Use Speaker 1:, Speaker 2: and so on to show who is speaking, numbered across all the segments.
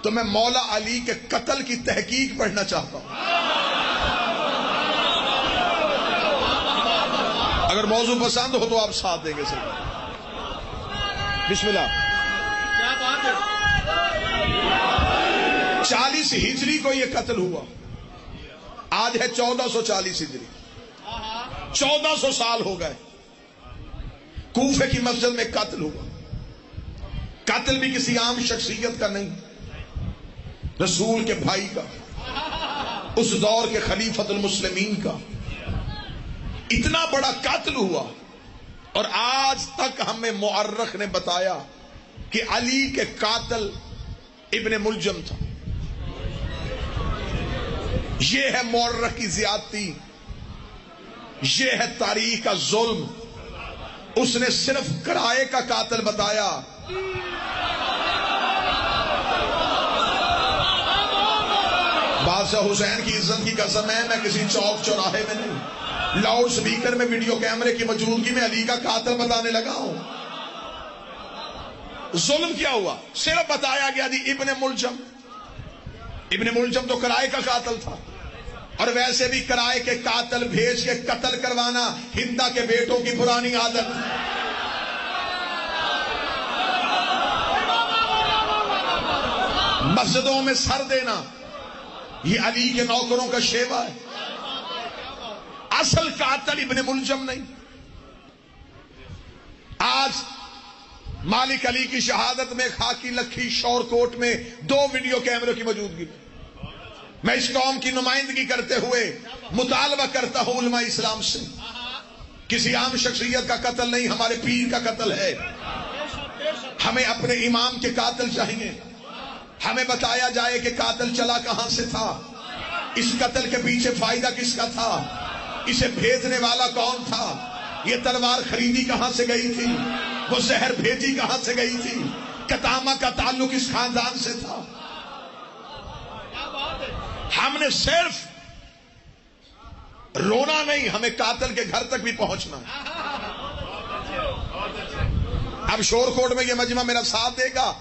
Speaker 1: تو میں مولا علی کے قتل کی تحقیق پڑھنا چاہتا ہوں. اگر موضوع پسند ہو تو آپ ساتھ دیں گے سر. بسم اللہ. 40 ہجری کو یہ قتل ہوا. آج ہے 1440 ہجری. 1400 سال ہو گئے. کوفے کی مسجد میں قتل ہوا. قتل بھی کسی عام شخصیت کا نہیں، رسول کے بھائی کا، اس دور کے خلیفۃ المسلمین کا. اتنا بڑا قتل ہوا اور آج تک ہمیں مورخ نے بتایا کہ علی کے قاتل ابن ملجم تھا. یہ ہے مورخ کی زیادتی، یہ ہے تاریخ کا ظلم. اس نے صرف کرائے کا قاتل بتایا. بادشاہ حسین کی عزت کی قسم ہے، میں کسی چوک چوراہے میں نہیں، لاؤڈ سپیکر میں ویڈیو کیمرے کی موجودگی میں علی کا قاتل بتانے لگا ہوں. ظلم کیا ہوا؟ صرف بتایا گیا جی ابن ملجم. ابن ملجم تو کرائے کا قاتل تھا، اور ویسے بھی کرائے کے قاتل بھیج کے قتل کروانا ہندا کے بیٹوں کی پرانی عادت. مسجدوں میں سر دینا یہ علی کے نوکروں کا شیوا ہے. اصل قاتل ابن ملجم نہیں. آج مالک علی کی شہادت میں خاکی لکھی شور کوٹ میں 2 ویڈیو کیمروں کی موجودگی میں میں اس قوم کی نمائندگی کرتے ہوئے مطالبہ کرتا ہوں علماء اسلام سے، کسی عام شخصیت کا قتل نہیں، ہمارے پیر کا قتل ہے. ہمیں اپنے امام کے قاتل چاہیے. ہمیں بتایا جائے کہ قاتل چلا کہاں سے تھا، اس قتل کے پیچھے فائدہ کس کا تھا، اسے بھیجنے والا کون تھا، یہ تلوار خریدی کہاں سے گئی تھی، وہ زہر بھیجی کہاں سے گئی تھی، قطامہ کا تعلق اس خاندان سے تھا. ہم نے صرف رونا نہیں، ہمیں قاتل کے گھر تک بھی پہنچنا ہے. اب شور کوٹ میں یہ مجمع میرا ساتھ دے گا،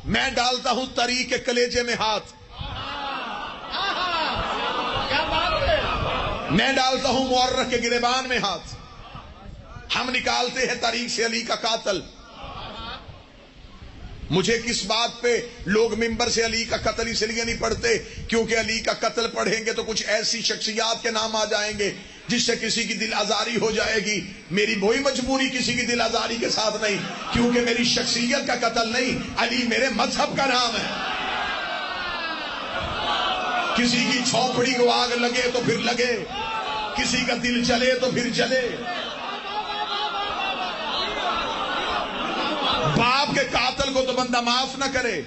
Speaker 1: میں ڈالتا ہوں طریق کے کلیجے میں ہاتھ، میں ڈالتا ہوں مورخ کے گریبان میں ہاتھ. ہم نکالتے ہیں تاریخ سے علی کا قاتل. مجھے کس بات پہ لوگ ممبر سے علی کا قتل اس لیے نہیں پڑھتے کیونکہ علی کا قتل پڑھیں گے تو کچھ ایسی شخصیات کے نام آ جائیں گے جس سے کسی کی دل آزاری ہو جائے گی. میری کوئی مجبوری کسی کی دل آزاری کے ساتھ نہیں، کیونکہ میری شخصیت کا قتل نہیں، علی میرے مذہب کا نام ہے. کسی کی چھوپڑی کو آگ لگے تو پھر لگے، کسی کا دل جلے تو پھر جلے. باپ کے قاتل کو تو بندہ معاف نہ کرے،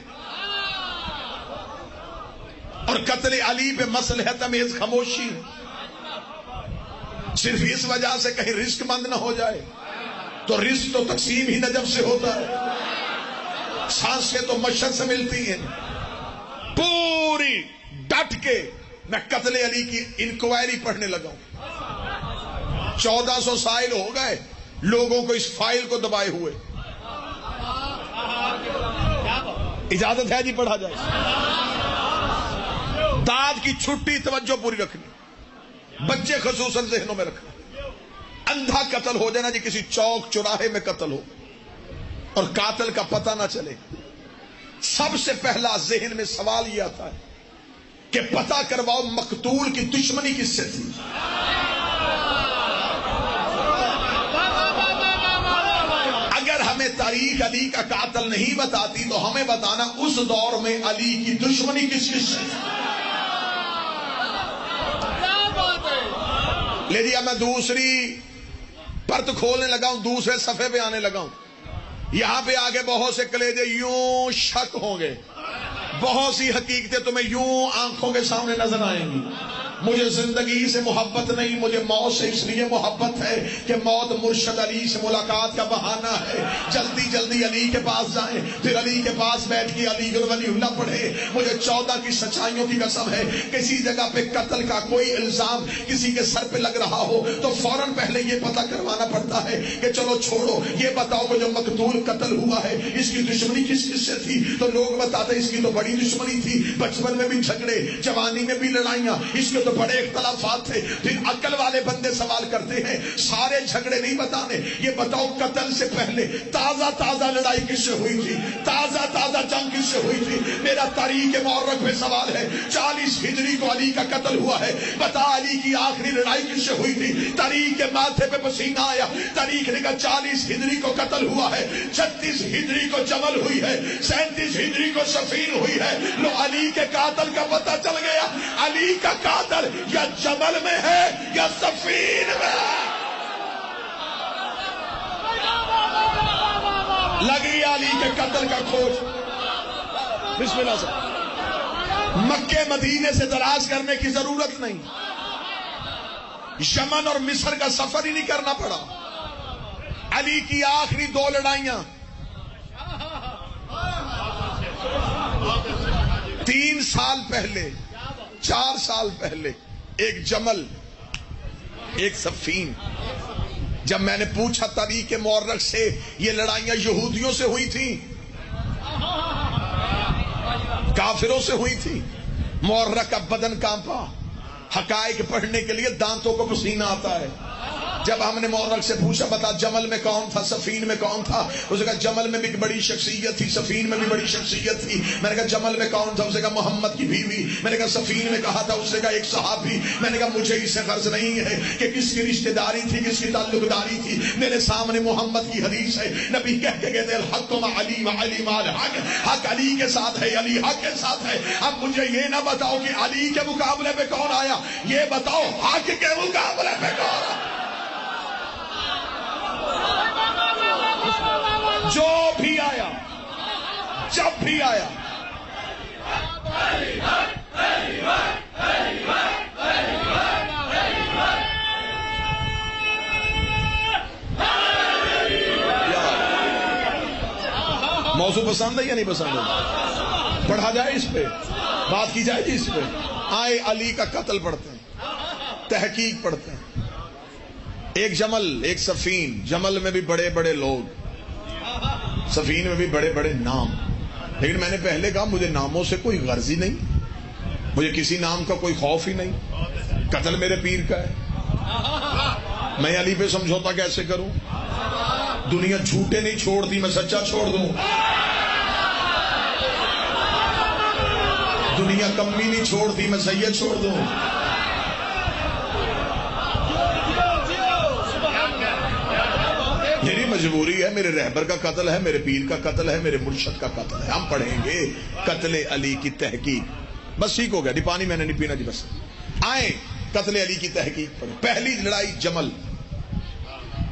Speaker 1: اور قتل علی پہ مصلحت تمیز خاموشی، صرف اس وجہ سے کہیں رزق مند نہ ہو جائے. تو رزق تو تقسیم ہی نجف سے ہوتا ہے، سانسیں تو مشہد سے ملتی ہیں. پوری ڈٹ کے میں قتل علی کی انکوائری پڑھنے لگا ہوں. 1400 سائل ہو گئے لوگوں کو اس فائل کو دبائے ہوئے. اجازت ہے جی پڑھا جائے. داد کی چھٹی توجہ پوری رکھنی، بچے خصوصاً ذہنوں میں رکھنا. اندھا قتل ہو جانا جی کسی چوک چوراہے میں قتل ہو اور قاتل کا پتہ نہ چلے. سب سے پہلا ذہن میں سوال یہ آتا ہے کہ پتہ کرواؤ مقتول کی دشمنی کس سے تھی. اگر ہمیں تاریخ علی کا قاتل نہیں بتاتی تو ہمیں بتانا اس دور میں علی کی دشمنی کس کس سے تھی. لے جی اب میں دوسری پرت کھولنے لگا ہوں، دوسرے صفحے پہ آنے لگا ہوں. یہاں پہ آگے بہت سے کلیجے یوں شک ہوں گے، بہت سی حقیقتیں تمہیں یوں آنکھوں کے سامنے نظر آئیں گی. مجھے زندگی سے محبت نہیں، مجھے موت سے اس لیے محبت ہے کہ موت مرشد علی سے ملاقات کا بہانہ ہے۔ جلدی جلدی علی کے پاس جائیں، پھر علی کے پاس بیٹھ کے علی ولی اللہ پڑھے۔ مجھے 14 کی سچائیوں کی قسم ہے، کسی جگہ پہ قتل کا کوئی الزام کسی کے سر پہ لگ رہا ہو تو فوراً پہلے یہ پتہ کروانا پڑتا ہے کہ چلو چھوڑو، یہ بتاؤ کہ جو مقتول قتل ہوا ہے اس کی دشمنی کس کس سے تھی؟ تو لوگ بتاتے اس کی تو بڑی دشمنی تھی، بچپن میں بھی جھگڑے، جوانی میں بھی لڑائیاں، اس کے تو بڑے اختلافات تھے۔ پھر عقل والے بندے سوال کرتے ہیں سارے جھگڑے نہیں بتانے، یہ بتاؤ قتل سے پہلے تازہ تازہ لڑائی کس سے ہوئی تھی، تازہ تازہ جنگ کس سے ہوئی تھی؟ میرا تاریخ مورخ پہ سوال ہے، 40 ہجری کو علی کا قتل ہوا ہے، بتا علی کی آخری لڑائی کس سے ہوئی تھی؟ تاریخ کے ماتھے پہ پسینہ آیا، تاریخ نے کہا 40 ہجری کو قتل ہوا ہے، 36 ہجری کو جمل ہوئی ہے، 37 ہجری کو صفین ہوئی ہے۔ لو علی کے قاتل کا پتہ چل گیا، علی کا قاتل یا جمل میں ہے یا صفین میں ہے۔ لگی علی کے قتل کا کھوج۔ بسم اللہ سے مکے مدینے سے دراز کرنے کی ضرورت نہیں، یمن اور مصر کا سفر ہی نہیں کرنا پڑا۔ علی کی آخری 2 لڑائیاں 3 سال پہلے، 4 سال پہلے، ایک جمل ایک صفین۔ جب میں نے پوچھا تاریخ مورخ سے یہ لڑائیاں یہودیوں سے ہوئی تھیں، کافروں سے ہوئی تھی، مورخ کا بدن کانپا۔ حقائق پڑھنے کے لیے دانتوں کو پسینہ آتا ہے۔ جب ہم نے مورخ سے پوچھا بتا جمل میں کون تھا، صفین میں کون تھا؟ اس نے کہا جمل میں بھی ایک بڑی شخصیت تھی، صفین میں بھی بڑی شخصیت تھی۔ میں نے کہا جمل میں کون تھا؟ اس نے کہا محمد کی بیوی۔ میں نے کہا صفین میں کہا تھا؟ اس نے کہا ایک صحابی۔ میں نے کہا مجھے اس سے غرض نہیں ہے کہ کس کی رشتہ داری تھی، کس کی تعلق داری تھی، میرے سامنے محمد کی حدیث ہے۔ نبی کہہ کے گئے الحق مع علی وعلی مع الحق، حق علی کے ساتھ ہے، علی حق کے ساتھ ہے۔ اب مجھے یہ نہ بتاؤ کہ علی کے مقابلے پہ کون آیا، یہ بتاؤ حق کے مقابلے پہ کون آیا۔ جو بھی آیا، جب بھی آیا، موضوع پسند ہے یا نہیں پسند ہے؟ پڑھا جائے اس پہ، بات کی جائے اس پہ۔ آئے علی کا قتل پڑھتے ہیں، تحقیق پڑھتے ہیں۔ ایک جمل ایک صفین، جمل میں بھی بڑے بڑے لوگ، صفین میں بھی بڑے بڑے نام۔ لیکن میں نے پہلے کہا مجھے ناموں سے کوئی غرض ہی نہیں، مجھے کسی نام کا کوئی خوف ہی نہیں۔ قتل میرے پیر کا ہے، میں علی پہ سمجھوتا کیسے کروں؟ دنیا جھوٹے نہیں چھوڑتی، میں سچا چھوڑ دوں؟ دنیا کمی نہیں چھوڑتی، میں سید چھوڑ دوں؟ میری مجبوری ہے، میرے رہبر کا قتل ہے، میرے پیر کا قتل ہے، میرے مرشد کا قتل ہے۔ ہم پڑھیں گے قتل علی کی تحقیق۔ بس ٹھیک ہو گیا، پانی میں نے نہیں پینا جی، بس آئیں قتل علی کی تحقیق پڑھیں۔ پہلی لڑائی جمل۔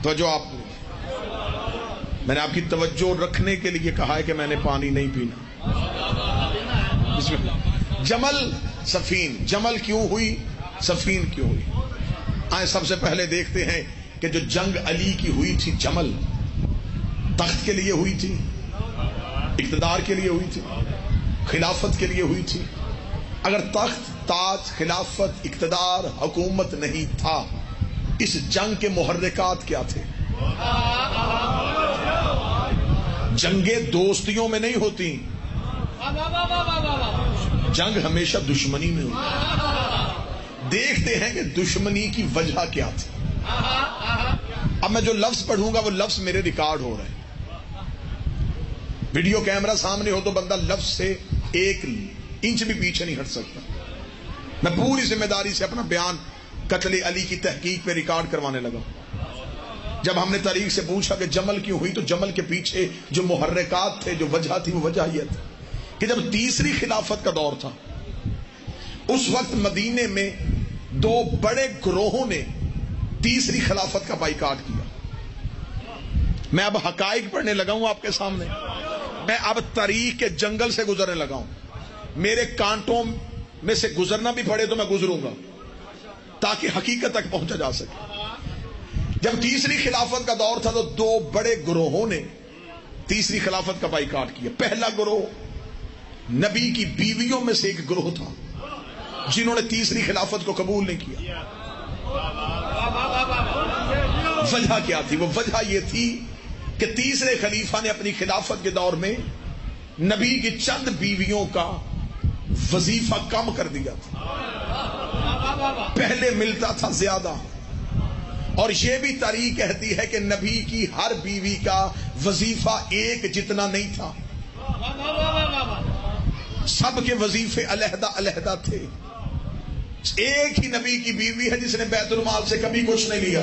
Speaker 1: توجہ آپ، میں نے آپ کی توجہ رکھنے کے لیے کہا ہے کہ میں نے پانی نہیں پینا۔ بسم اللہ۔ جمل صفین، جمل کیوں ہوئی، صفین کیوں ہوئی؟ آئیں سب سے پہلے دیکھتے ہیں کہ جو جنگ علی کی ہوئی تھی جمل، تخت کے لیے ہوئی تھی، اقتدار کے لیے ہوئی تھی، خلافت کے لیے ہوئی تھی۔ اگر تخت، تاج، خلافت، اقتدار، حکومت نہیں تھا، اس جنگ کے محرکات کیا تھے؟ جنگیں دوستیوں میں نہیں ہوتی، جنگ ہمیشہ دشمنی میں ہوتی۔ دیکھتے ہیں کہ دشمنی کی وجہ کیا تھی۔ اب میں جو لفظ پڑھوں گا وہ لفظ میرے ریکارڈ ہو رہے ہیں، ویڈیو کیمرہ سامنے ہو تو بندہ لفظ سے 1 انچ بھی پیچھے نہیں ہٹ سکتا۔ میں پوری ذمہ داری سے اپنا بیان قتل علی کی تحقیق پہ ریکارڈ کروانے لگا۔ جب ہم نے تاریخ سے پوچھا کہ جمل کیوں ہوئی، تو جمل کے پیچھے جو محرکات تھے، جو وجہ تھی، وہ وجہ یہ تھی کہ جب تیسری خلافت کا دور تھا، اس وقت مدینے میں 2 بڑے گروہوں نے تیسری خلافت کا بائیکاٹ کیا۔ میں اب حقائق پڑھنے لگا ہوں آپ کے سامنے، میں اب تاریخ کے جنگل سے گزرنے لگا ہوں۔ میرے کانٹوں میں سے گزرنا بھی پڑے تو میں گزروں گا، تاکہ حقیقت تک پہنچا جا سکے. جب تیسری خلافت کا دور تھا تو دو بڑے گروہوں نے تیسری خلافت کا بائیکاٹ کیا. پہلا گروہ نبی کی بیویوں میں سے ایک گروہ تھا جنہوں نے تیسری خلافت کو قبول نہیں کیا. وجہ کیا تھی؟ وہ وجہ یہ تھی کہ تیسرے خلیفہ نے اپنی خلافت کے دور میں نبی کی چند بیویوں کا وظیفہ کم کر دیا تھا. پہلے ملتا تھا زیادہ، اور یہ بھی تاریخ کہتی ہے کہ نبی کی ہر بیوی کا وظیفہ ایک جتنا نہیں تھا، سب کے وظیفے علیحدہ علیحدہ تھے. ایک ہی نبی کی بیوی ہے جس نے بیت المال سے کبھی کچھ نہیں لیا.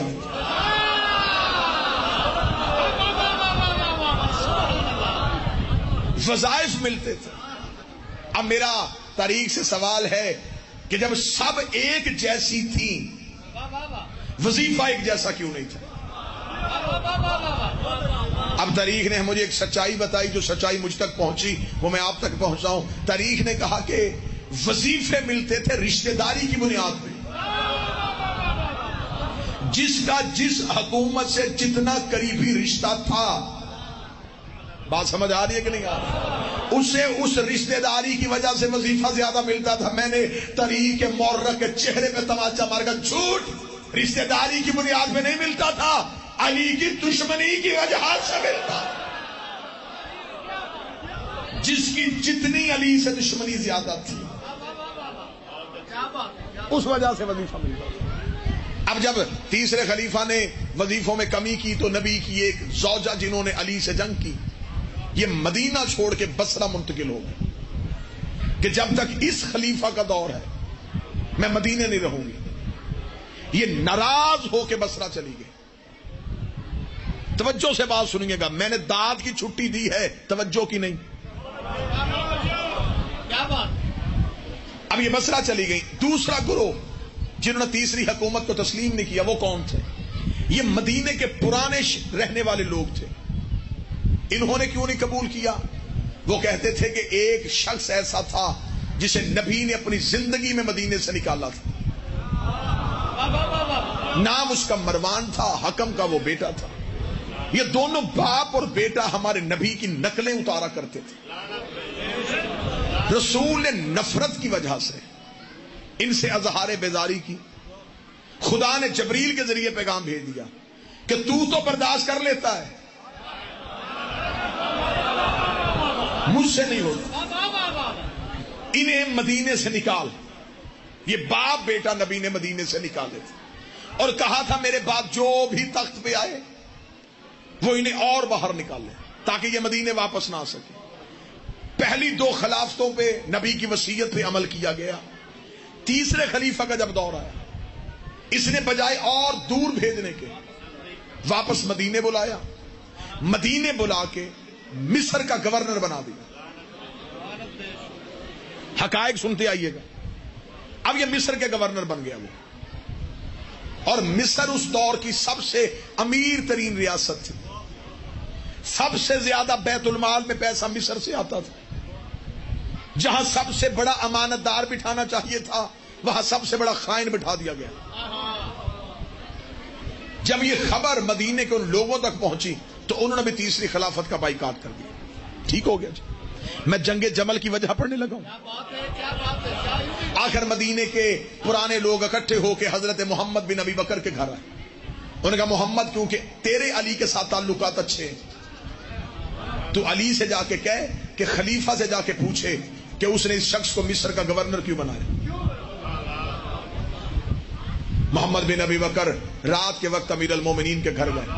Speaker 1: وظائف ملتے تھے. اب میرا تاریخ سے سوال ہے کہ جب سب ایک جیسی تھی وظیفہ ایک جیسا کیوں نہیں تھا؟ اب تاریخ نے مجھے ایک سچائی بتائی، جو سچائی مجھ تک پہنچی وہ میں آپ تک پہنچاؤں. تاریخ نے کہا کہ وظیفے ملتے تھے رشتہ داری کی بنیاد پہ. جس کا جس حکومت سے جتنا قریبی رشتہ تھا، بات سمجھ آ رہی ہے کہ نہیں آ رہی؟ اسے اس رشتہ داری کی وجہ سے وظیفہ زیادہ ملتا تھا. میں نے تاریخ کے مورخ کے چہرے پہ تماچا مار کر جھوٹ، رشتہ داری کی بنیاد پہ نہیں ملتا تھا، علی کی دشمنی کی وجہ سے ملتا. جس کی جتنی علی سے دشمنی زیادہ تھی اس وجہ سے وظیفہ ملتا تھا. اب جب تیسرے خلیفہ نے وظیفوں میں کمی کی تو نبی کی ایک زوجہ جنہوں نے علی سے جنگ کی یہ مدینہ چھوڑ کے بصرہ منتقل ہو گئی کہ جب تک اس خلیفہ کا دور ہے میں مدینہ نہیں رہوں گی. یہ ناراض ہو کے بصرہ چلی گئی. توجہ سے بات سنیے گا، میں نے داد کی چھٹی دی ہے، توجہ کی نہیں. اب یہ بصرہ چلی گئی. دوسرا گروہ جنہوں نے تیسری حکومت کو تسلیم نہیں کیا وہ کون تھے؟ یہ مدینے کے پرانے رہنے والے لوگ تھے. انہوں نے کیوں نہیں قبول کیا؟ وہ کہتے تھے کہ ایک شخص ایسا تھا جسے نبی نے اپنی زندگی میں مدینے سے نکالا تھا. نام اس کا مروان تھا، حکم کا وہ بیٹا تھا. یہ دونوں باپ اور بیٹا ہمارے نبی کی نقلیں اتارا کرتے تھے. رسول نے نفرت کی وجہ سے ان سے اظہار بیزاری کی. خدا نے جبریل کے ذریعے پیغام بھیج دیا کہ تو برداشت کر لیتا ہے، مجھ سے نہیں ہوتا، انہیں مدینے سے نکال. یہ باپ بیٹا نبی نے مدینے سے نکالے تھے اور کہا تھا میرے بعد جو بھی تخت پہ آئے وہ انہیں اور باہر نکال لے تاکہ یہ مدینے واپس نہ آ سکے. پہلی دو خلافتوں پہ نبی کی وصیت پہ عمل کیا گیا. تیسرے خلیفہ کا جب دور آیا اس نے بجائے اور دور بھیجنے کے واپس مدینے بلایا. مدینے بلا کے مصر کا گورنر بنا دیا. حقائق سنتے آئیے گا. اب یہ مصر کے گورنر بن گیا وہ، اور مصر اس دور کی سب سے امیر ترین ریاست تھی. سب سے زیادہ بیت المال میں پیسہ مصر سے آتا تھا. جہاں سب سے بڑا امانت دار بٹھانا چاہیے تھا وہاں سب سے بڑا خائن بٹھا دیا گیا. جب یہ خبر مدینے کے ان لوگوں تک پہنچی تو انہوں نے بھی تیسری خلافت کا بائیکاٹ کر دیا. ٹھیک ہو گیا جی. میں جنگ جمل کی وجہ پڑھنے لگا ہوں. آخر مدینے کے پرانے لوگ اکٹھے ہو کے حضرت محمد بن ابی بکر کے گھر آئے. انہوں نے کہا محمد کیونکہ تیرے علی کے ساتھ تعلقات اچھے ہیں تو علی سے جا کے کہے کہ خلیفہ سے جا کے پوچھے کہ اس نے اس شخص کو مصر کا گورنر کیوں بنایا. محمد بن ابی بکر رات کے وقت امیر المومنین کے گھر گئے.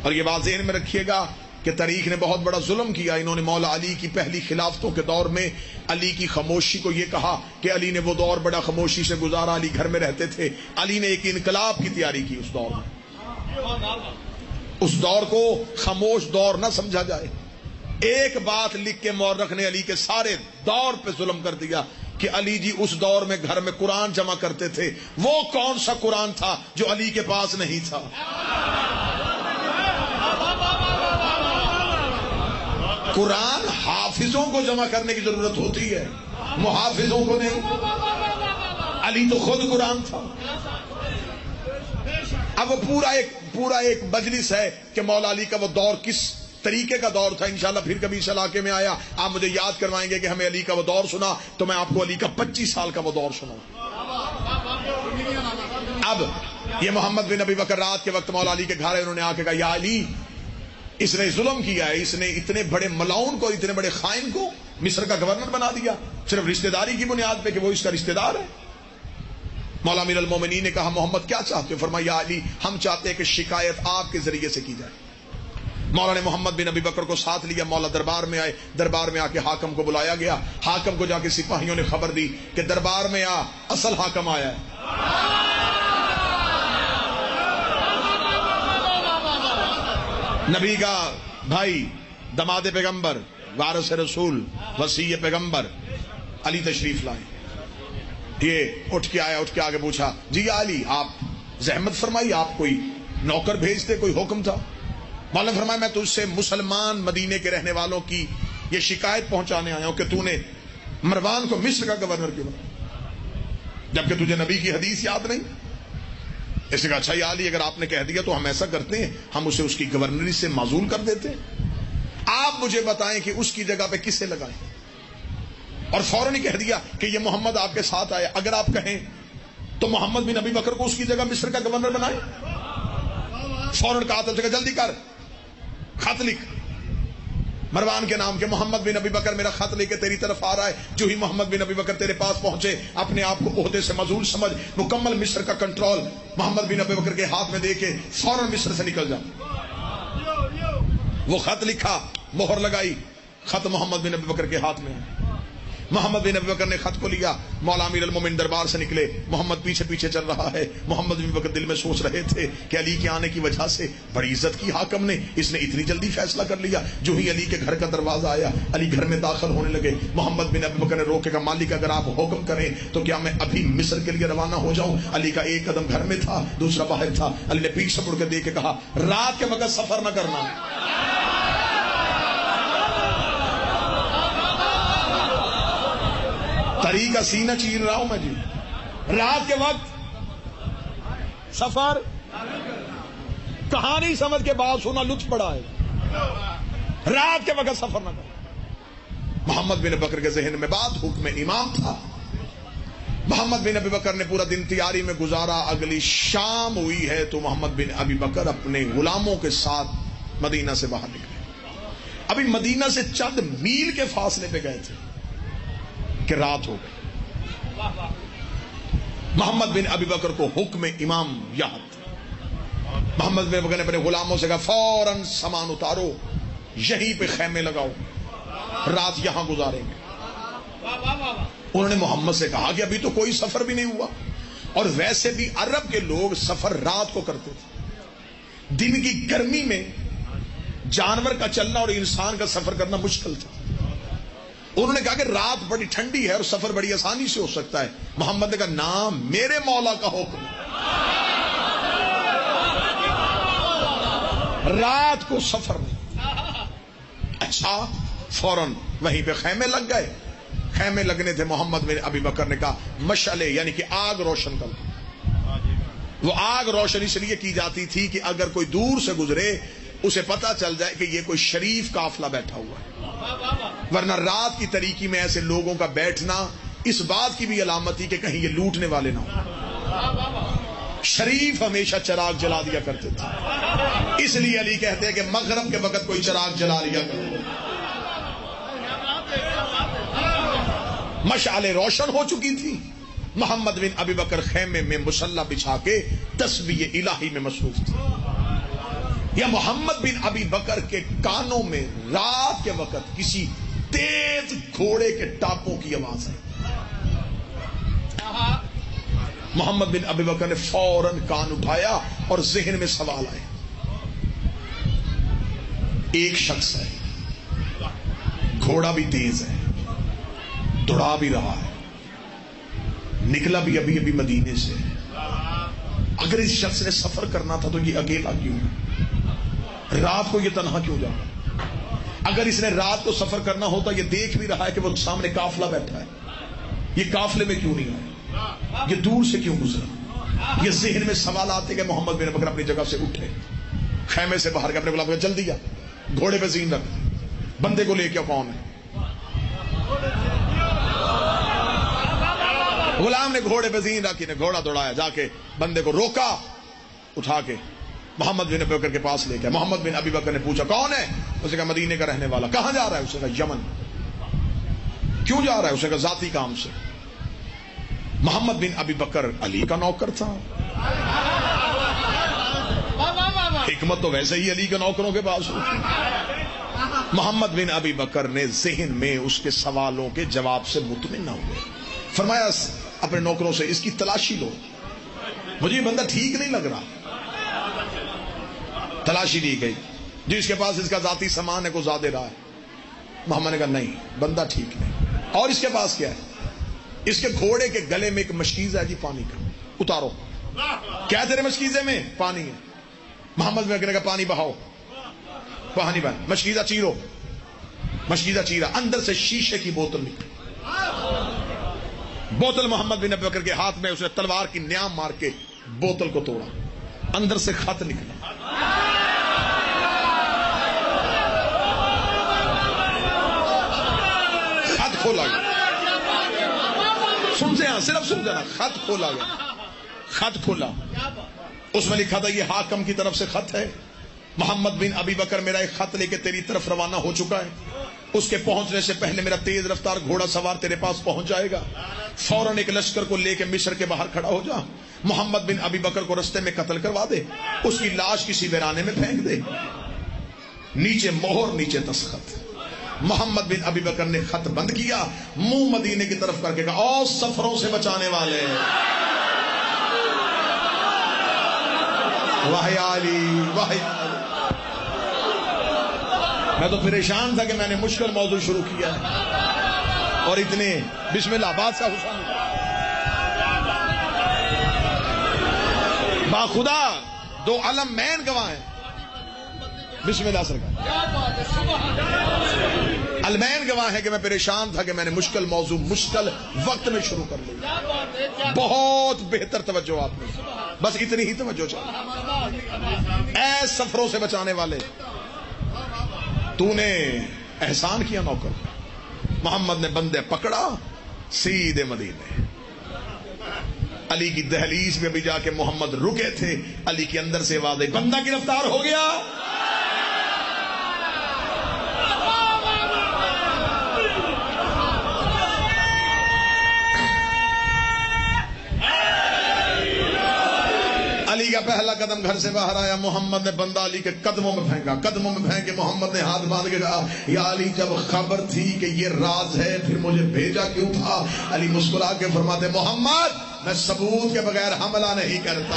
Speaker 1: اور یہ بات ذہن میں رکھیے گا کہ تاریخ نے بہت بڑا ظلم کیا. انہوں نے مولا علی کی پہلی خلافتوں کے دور میں علی کی خاموشی کو یہ کہا کہ علی نے وہ دور بڑا خاموشی سے گزارا، علی گھر میں رہتے تھے. علی نے ایک انقلاب کی تیاری کی اس دور میں. اس دور کو خاموش دور نہ سمجھا جائے. ایک بات لکھ کے مورخ نے علی کے سارے دور پہ ظلم کر دیا کہ علی جی اس دور میں گھر میں قرآن جمع کرتے تھے. وہ کون سا قرآن تھا جو علی کے پاس نہیں تھا؟ قرآن حافظوں کو جمع کرنے کی ضرورت ہوتی ہے، محافظوں کو نہیں. علی تو خود قرآن تھا. اب وہ پورا ایک مجلس ہے کہ مولا علی کا وہ دور کس طریقے کا دور تھا. انشاءاللہ پھر کبھی اس علاقے میں آیا آپ مجھے یاد کروائیں گے کہ ہمیں علی کا وہ دور سنا تو میں آپ کو علی کا 25 سال کا وہ دور سناؤں. اب یہ محمد بن ابی بکر رات کے وقت مولا علی کے گھر ہے. انہوں نے آ کے کہا یا علی اس نے ظلم کیا ہے, اس نے اتنے بڑے ملاؤن کو, اتنے بڑے خائن کو مصر کا گورنر بنا دیا صرف رشتہ داری کی بنیاد پہ کہ وہ اس کا رشتہ دار ہے. مولا امیر المومنین نے کہا محمد کیا چاہتے ہو؟ فرمایا یا علی ہم چاہتے ہیں کہ شکایت آپ کے ذریعے سے کی جائے. مولا نے محمد بن ابی بکر کو ساتھ لیا. مولا دربار میں آئے. دربار میں آ کے حاکم کو بلایا گیا. حاکم کو جا کے سپاہیوں نے خبر دی کہ دربار میں آ, اصل حاکم آیا ہے. نبی کا بھائی, دماد پیغمبر, وارث رسول, وصی پیغمبر علی تشریف لائے. یہ اٹھ کے آیا, اٹھ کے آگے پوچھا جی یا علی آپ زحمت فرمائی, آپ کوئی نوکر بھیجتے, کوئی حکم تھا؟ مولا نے فرمایا میں تجھ سے مسلمان مدینے کے رہنے والوں کی یہ شکایت پہنچانے آیا ہوں کہ تو نے مروان کو مصر کا گورنر کیوں بنایا جبکہ تجھے نبی کی حدیث یاد نہیں. اس نے کہا اچھا یا علی اگر آپ نے کہہ دیا تو ہم ایسا کرتے ہیں, ہم اسے اس کی گورنری سے معزول کر دیتے ہیں. آپ مجھے بتائیں کہ اس کی جگہ پہ کسے لگائیں. اور فوراً ہی کہہ دیا کہ یہ محمد آپ کے ساتھ آیا, اگر آپ کہیں تو محمد بن ابی بکر کو اس کی جگہ مصر کا گورنر بنائیں. فوراً کہا تھا جلدی کر, خط لکھ مروان کے نام کے, محمد بن ابی بکر میرا خط لے کے تیری طرف آ رہا ہے. جو ہی محمد بن ابی بکر تیرے پاس پہنچے اپنے آپ کو عہدے سے معزول سمجھ, مکمل مصر کا کنٹرول محمد بن ابی بکر کے ہاتھ میں دے کے فوراً مصر سے نکل جا. وہ خط لکھا, مہر لگائی, خط محمد بن ابی بکر کے ہاتھ میں. محمد بن ابی بکر نے خط کو لیا. مولا امیر المومنین دربار سے نکلے. محمد پیچھے پیچھے چل رہا ہے. محمد بن ابی بکر دل میں سوچ رہے تھے کہ علی کے آنے کی وجہ سے بڑی عزت کی حاکم نے, اس نے اتنی جلدی فیصلہ کر لیا. جو ہی علی کے گھر کا دروازہ آیا, علی گھر میں داخل ہونے لگے. محمد بن ابی بکر نے روکے, کا مالک اگر آپ حکم کریں تو کیا میں ابھی مصر کے لیے روانہ ہو جاؤں؟ علی کا ایک قدم گھر میں تھا, دوسرا باہر تھا. علی نے پیچھے مڑ کے دیکھ کے کہا رات کے وقت سفر نہ کرنا. طریقہ سینہ چیر رہا ہوں میں جی. رات کے وقت سفر, کہانی سمجھ کے بات سنا لطف پڑا ہے. رات کے وقت سفر نہ کرنا. محمد بن ابی بکر کے ذہن میں بات, حکم امام تھا. محمد بن ابی بکر نے پورا دن تیاری میں گزارا. اگلی شام ہوئی ہے تو محمد بن ابی بکر اپنے غلاموں کے ساتھ مدینہ سے باہر نکلے. ابھی مدینہ سے چند میل کے فاصلے پہ گئے تھے کہ رات ہو گئی. محمد بن ابی بکر کو حکم امام یاد. محمد بن ابی بکر نے اپنے غلاموں سے کہا فوراً سامان اتارو, یہیں پہ خیمے لگاؤ, رات یہاں گزاریں گے. انہوں نے محمد سے کہا کہ ابھی تو کوئی سفر بھی نہیں ہوا, اور ویسے بھی عرب کے لوگ سفر رات کو کرتے تھے. دن کی گرمی میں جانور کا چلنا اور انسان کا سفر کرنا مشکل تھا. انہوں نے کہا کہ رات بڑی ٹھنڈی ہے اور سفر بڑی آسانی سے ہو سکتا ہے. محمد نے کہا نام میرے مولا کا حکم, رات کو سفر نہیں. اچھا, فوراً وہیں پہ خیمے لگ گئے. خیمے لگنے تھے. محمد بن ابی بکر نے کہا مشعلے یعنی کہ آگ روشن کر. وہ آگ روشن اس لیے کی جاتی تھی کہ اگر کوئی دور سے گزرے اسے پتا چل جائے کہ یہ کوئی شریف قافلہ بیٹھا ہوا ہے. ورنہ رات کی تاریکی میں ایسے لوگوں کا بیٹھنا اس بات کی بھی علامت تھی کہ کہیں یہ لوٹنے والے نہ ہوں. شریف ہمیشہ چراغ جلا دیا کرتے تھے. اس لیے علی کہتے ہیں کہ مغرب کے وقت کوئی چراغ جلا لیا کرو. مشعلیں روشن ہو چکی تھی. محمد بن ابی بکر خیمے میں مسلح بچھا کے تسبیح الہی میں مصروف تھے. یا محمد بن ابی بکر کے کانوں میں رات کے وقت کسی تیز گھوڑے کے ٹاپوں کی آواز ہے. محمد بن ابی بکر نے فوراً کان اٹھایا اور ذہن میں سوال آئے. ایک شخص ہے, گھوڑا بھی تیز ہے, دوڑا بھی رہا ہے, نکلا بھی ابھی ابھی مدینے سے. اگر اس شخص نے سفر کرنا تھا تو یہ اکیلا کیوں, رات کو یہ تنہا کیوں جا رہا؟ اگر اس نے رات کو سفر کرنا ہوتا, یہ دیکھ بھی رہا ہے کہ وہ سامنے قافلہ بیٹھا ہے, یہ قافلے میں کیوں نہیں آیا؟ یہ دور سے کیوں گزرا؟ یہ ذہن میں سوال آتے کہ محمد بن بکر اپنی جگہ سے اٹھے، خیمے سے باہر کے اپنے غلام کو جلدی آ، گھوڑے پہ زین رکھ، بندے کو لے کے کون ہے؟ غلام نے گھوڑے پہ زین رکھی، نے گھوڑا دوڑایا، جا کے بندے کو روکا، اٹھا کے محمد بن ابی بکر کے پاس لے گیا۔ محمد بن ابی بکر نے پوچھا کون ہے؟ اس نے کہا مدینے کا رہنے والا۔ کہاں جا رہا ہے؟ اس نے کہا یمن۔ کیوں جا رہا ہے؟ اس نے کہا ذاتی کام سے۔ محمد بن ابی بکر علی کا نوکر تھا، حکمت تو ویسے ہی علی کے نوکروں کے پاس ہوتی۔ محمد بن ابی بکر نے ذہن میں اس کے سوالوں کے جواب سے مطمئن نہ ہوئے، فرمایا اپنے نوکروں سے اس کی تلاشی لو، مجھے یہ بندہ ٹھیک نہیں لگ رہا۔ تلاشی لی گئی، جس کے پاس اس کا ذاتی سامان ہے کو زیادہ رہا ہے۔ محمد نے کہا نہیں، بندہ ٹھیک نہیں۔ اور اس کے پاس کیا ہے؟ اس کے گھوڑے کے گلے میں ایک مشکیزہ ہے جی پانی کا، اتارو۔ کیا تیرے مشکیزے میں؟ پانی ہے۔ محمد نے کہا پانی بہاؤ، پانی بہا، مشکیزہ چیرو، مشکیزہ چیرا، اندر سے شیشے کی بوتل نکلی۔ بوتل محمد بن ابی بکر کے ہاتھ میں، اس نے تلوار کی نیام مار کے بوتل کو توڑا، اندر سے خط نکلا۔ خط کھولا گیا، سنتے ہیں صرف سنتے ہیں، خط کھولا گیا۔ خط کھولا، اس میں لکھا تھا یہ حاکم کی طرف سے خط ہے، محمد بن ابی بکر میرا ایک خط لے کے تیری طرف روانہ ہو چکا ہے، اس کے پہنچنے سے پہلے میرا تیز رفتار گھوڑا سوار تیرے پاس پہنچ جائے گا، فوراً ایک لشکر کو لے کے مصر کے باہر کھڑا ہو جا، محمد بن ابی بکر کو رستے میں قتل کروا دے، اس کی لاش کسی ویرانے میں پھینک دے، نیچے مہر نیچے دستخط۔ محمد بن ابی بکر نے خط بند کیا، منہ مدینے کی طرف کر کے کہا او سفروں سے بچانے والے، واہ علی واہ علی۔ میں تو پریشان تھا کہ میں نے مشکل موضوع شروع کیا ہے اور اتنے بسم اللہ بادشاہ حسین با خدا دو علم مین گواہ ہیں، بسم اللہ سرکار المین گواہ ہے کہ میں پریشان تھا کہ میں نے مشکل موضوع مشکل وقت میں شروع کر لیا۔ بہت بہتر توجہ آپ نے، بس اتنی ہی توجہ چاہیے۔ اے سفروں سے بچانے والے، تو نے احسان کیا نوکر۔ محمد نے بندے پکڑا، سیدھے مدینے۔ علی کی دہلیز میں بھی جا کے محمد رکے تھے، علی کے اندر سے آواز آئی بندہ گرفتار ہو گیا۔ علی کا پہلا قدم گھر سے باہر آیا، محمد نے بندہ علی کے قدموں میں پھینکا، قدموں میں پھینک کے محمد نے ہاتھ باندھ کے کہا یا علی جب خبر تھی کہ یہ راز ہے پھر مجھے بھیجا کیوں تھا؟ علی مسکرا کے فرماتے محمد میں ثبوت کے بغیر حملہ نہیں کرتا۔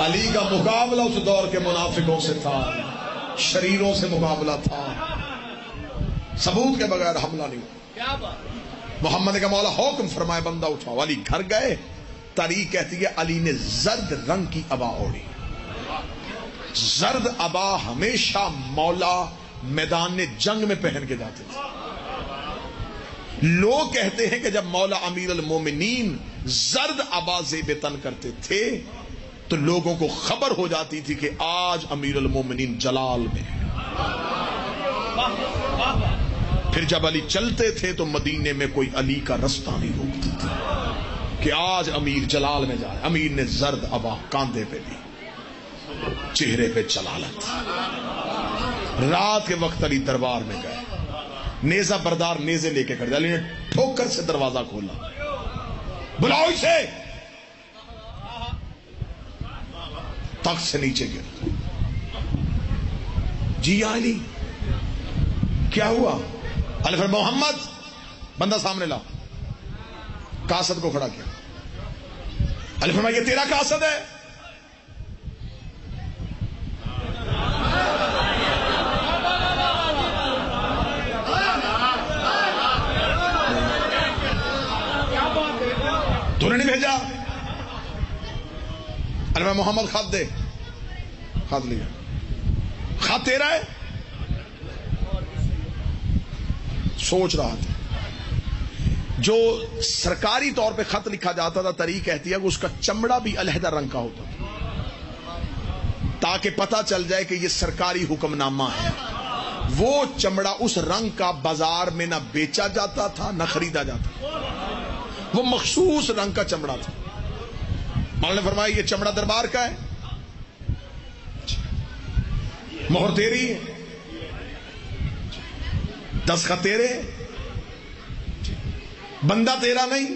Speaker 1: علی کا مقابلہ اس دور کے منافقوں سے تھا، شریروں سے مقابلہ تھا، ثبوت کے بغیر حملہ نہیں ہوا۔ محمد نے کہا مولا حکم فرمائے بندہ اٹھاؤ۔ علی گھر گئے، تاریخ کہتی ہے علی نے زرد رنگ کی عبا اوڑھی۔ زرد عبا ہمیشہ مولا میدان جنگ میں پہن کے جاتے تھے۔ لوگ کہتے ہیں کہ جب مولا امیر المومنین زرد عبا زیب تن کرتے تھے تو لوگوں کو خبر ہو جاتی تھی کہ آج امیر المومنین جلال میں ہے۔ پھر جب علی چلتے تھے تو مدینے میں کوئی علی کا رستہ نہیں روکتا تھا کہ آج امیر جلال میں جائے۔ امیر نے زرد عبا کاندھے پہ لی، چہرے پہ جلالت۔ رات کے وقت علی دربار میں گئے، نیزہ بردار نیزے لے کے کھڑے، علی نے ٹھوکر سے دروازہ کھولا، بلاؤ اسے۔ تخت سے نیچے گر، جی علی کیا ہوا؟ علی فرمایا محمد، بندہ سامنے لاؤ۔ قاصد کو کھڑا کیا، علی فرمایا یہ تیرا قاصد ہے؟ تو نے نہیں بھیجا؟ علی فرمایا محمد خط دے۔ خط لیا، خط تیرا ہے؟ سوچ رہا تھا. جو سرکاری طور پہ خط لکھا جاتا تھا طریق احتیاط اس کا چمڑا بھی علیحدہ رنگ کا ہوتا تھا تاکہ پتہ چل جائے کہ یہ سرکاری حکم نامہ ہے. وہ چمڑا اس رنگ کا بازار میں نہ بیچا جاتا تھا نہ خریدا جاتا تھا. وہ مخصوص رنگ کا چمڑا تھا. مولانا نے فرمایا یہ چمڑا دربار کا ہے, مہر تیری ہے, دستخط تیرے, بندہ تیرا نہیں.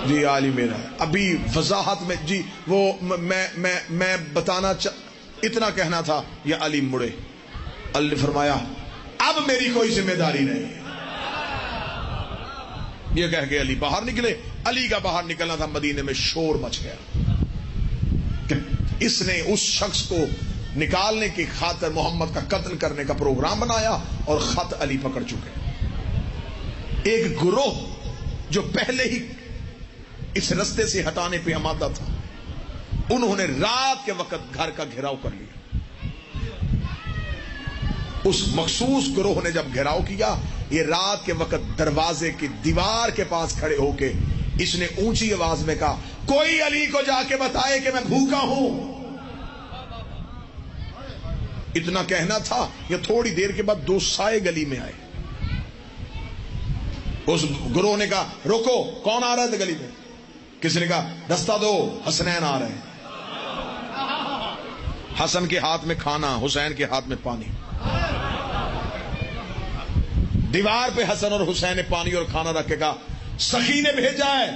Speaker 1: جی علی میرا. ابھی وضاحت میں جی وہ میں بتانا اتنا کہنا تھا یہ علی مڑے. علی نے فرمایا اب میری کوئی ذمہ داری نہیں. یہ کہہ کے علی باہر نکلے. علی کا باہر نکلنا تھا, مدینے میں شور مچ گیا کہ اس نے اس شخص کو نکالنے کی خاطر محمد کا قتل کرنے کا پروگرام بنایا اور خط علی پکڑ چکے. ایک گروہ جو پہلے ہی اس رستے سے ہٹانے پہ آمادہ تھا, انہوں نے رات کے وقت گھر کا گھیراؤ کر لیا. اس مخصوص گروہ نے جب گھیراؤ کیا, یہ رات کے وقت دروازے کی دیوار کے پاس کھڑے ہو کے اس نے اونچی آواز میں کہا کوئی علی کو جا کے بتائے کہ میں بھوکا ہوں. اتنا کہنا تھا یا تھوڑی دیر کے بعد دو سائے گلی میں آئے. اس گروہ نے کہا رکو, کون آ رہا تھا گلی میں؟ کسی نے کہا رستہ دو, حسنین آ رہے ہیں. حسن کے ہاتھ میں کھانا, حسین کے ہاتھ میں پانی. دیوار پہ حسن اور حسین نے پانی اور کھانا رکھ کے کہا سخی نے بھیجا ہے.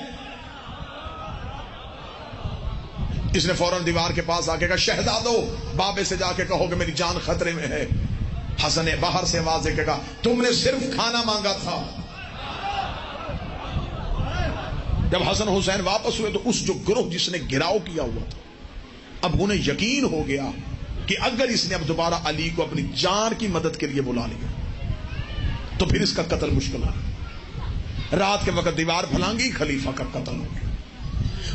Speaker 1: اس نے فوراً دیوار کے پاس آ کے کہا شہزادو بابے سے جا کے کہو کہ میری جان خطرے میں ہے. حسن نے باہر سے آواز دے کے کہا تم نے صرف کھانا مانگا تھا. جب حسن حسین واپس ہوئے تو اس جو گروہ جس نے گھراؤ کیا ہوا تھا, اب انہیں یقین ہو گیا کہ اگر اس نے اب دوبارہ علی کو اپنی جان کی مدد کے لیے بلا لیا تو پھر اس کا قتل مشکل ہے. رات کے وقت دیوار پھلانگی, خلیفہ کا قتل ہو گیا.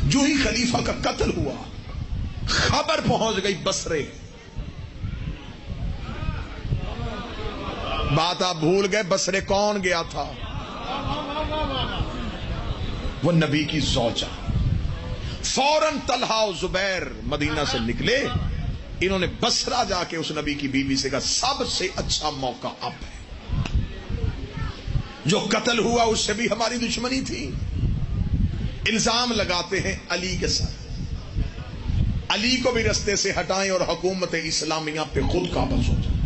Speaker 1: جو ہی خلیفہ کا قتل ہوا خبر پہنچ گئی بصرے. بات آپ بھول گئے, بصرے کون گیا تھا؟ وہ نبی کی زوجہ. فوراً طلحہ و زبیر مدینہ سے نکلے. انہوں نے بصرہ جا کے اس نبی کی بیوی سے کہا سب سے اچھا موقع اب ہے. جو قتل ہوا اس سے بھی ہماری دشمنی تھی. الزام لگاتے ہیں علی کے ساتھ. علی کو بھی رستے سے ہٹائیں اور حکومت اسلامیہ پہ خود قابض ہو جائے.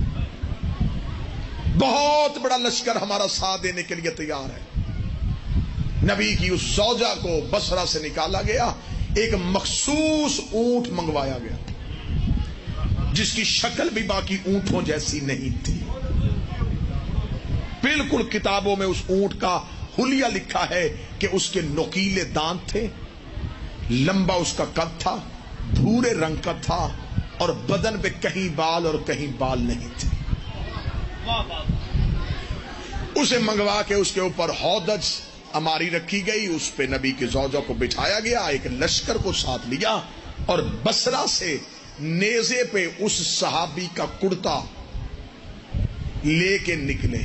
Speaker 1: بہت بڑا لشکر ہمارا ساتھ دینے کے لیے تیار ہے. نبی کی اس زوجہ کو بصرہ سے نکالا گیا. ایک مخصوص اونٹ منگوایا گیا جس کی شکل بھی باقی اونٹوں جیسی نہیں تھی. بالکل کتابوں میں اس اونٹ کا حلیہ لکھا ہے کہ اس کے نوکیلے دانت تھے, لمبا اس کا قد تھا, بھورے رنگ کا تھا اور بدن پہ کہیں بال اور کہیں بال نہیں تھے. اسے منگوا کے اس کے اوپر ہودج اماری رکھی گئی, اس پہ نبی کے زوجہ کو بٹھایا گیا, ایک لشکر کو ساتھ لیا اور بصرہ سے نیزے پہ اس صحابی کا کرتا لے کے نکلے.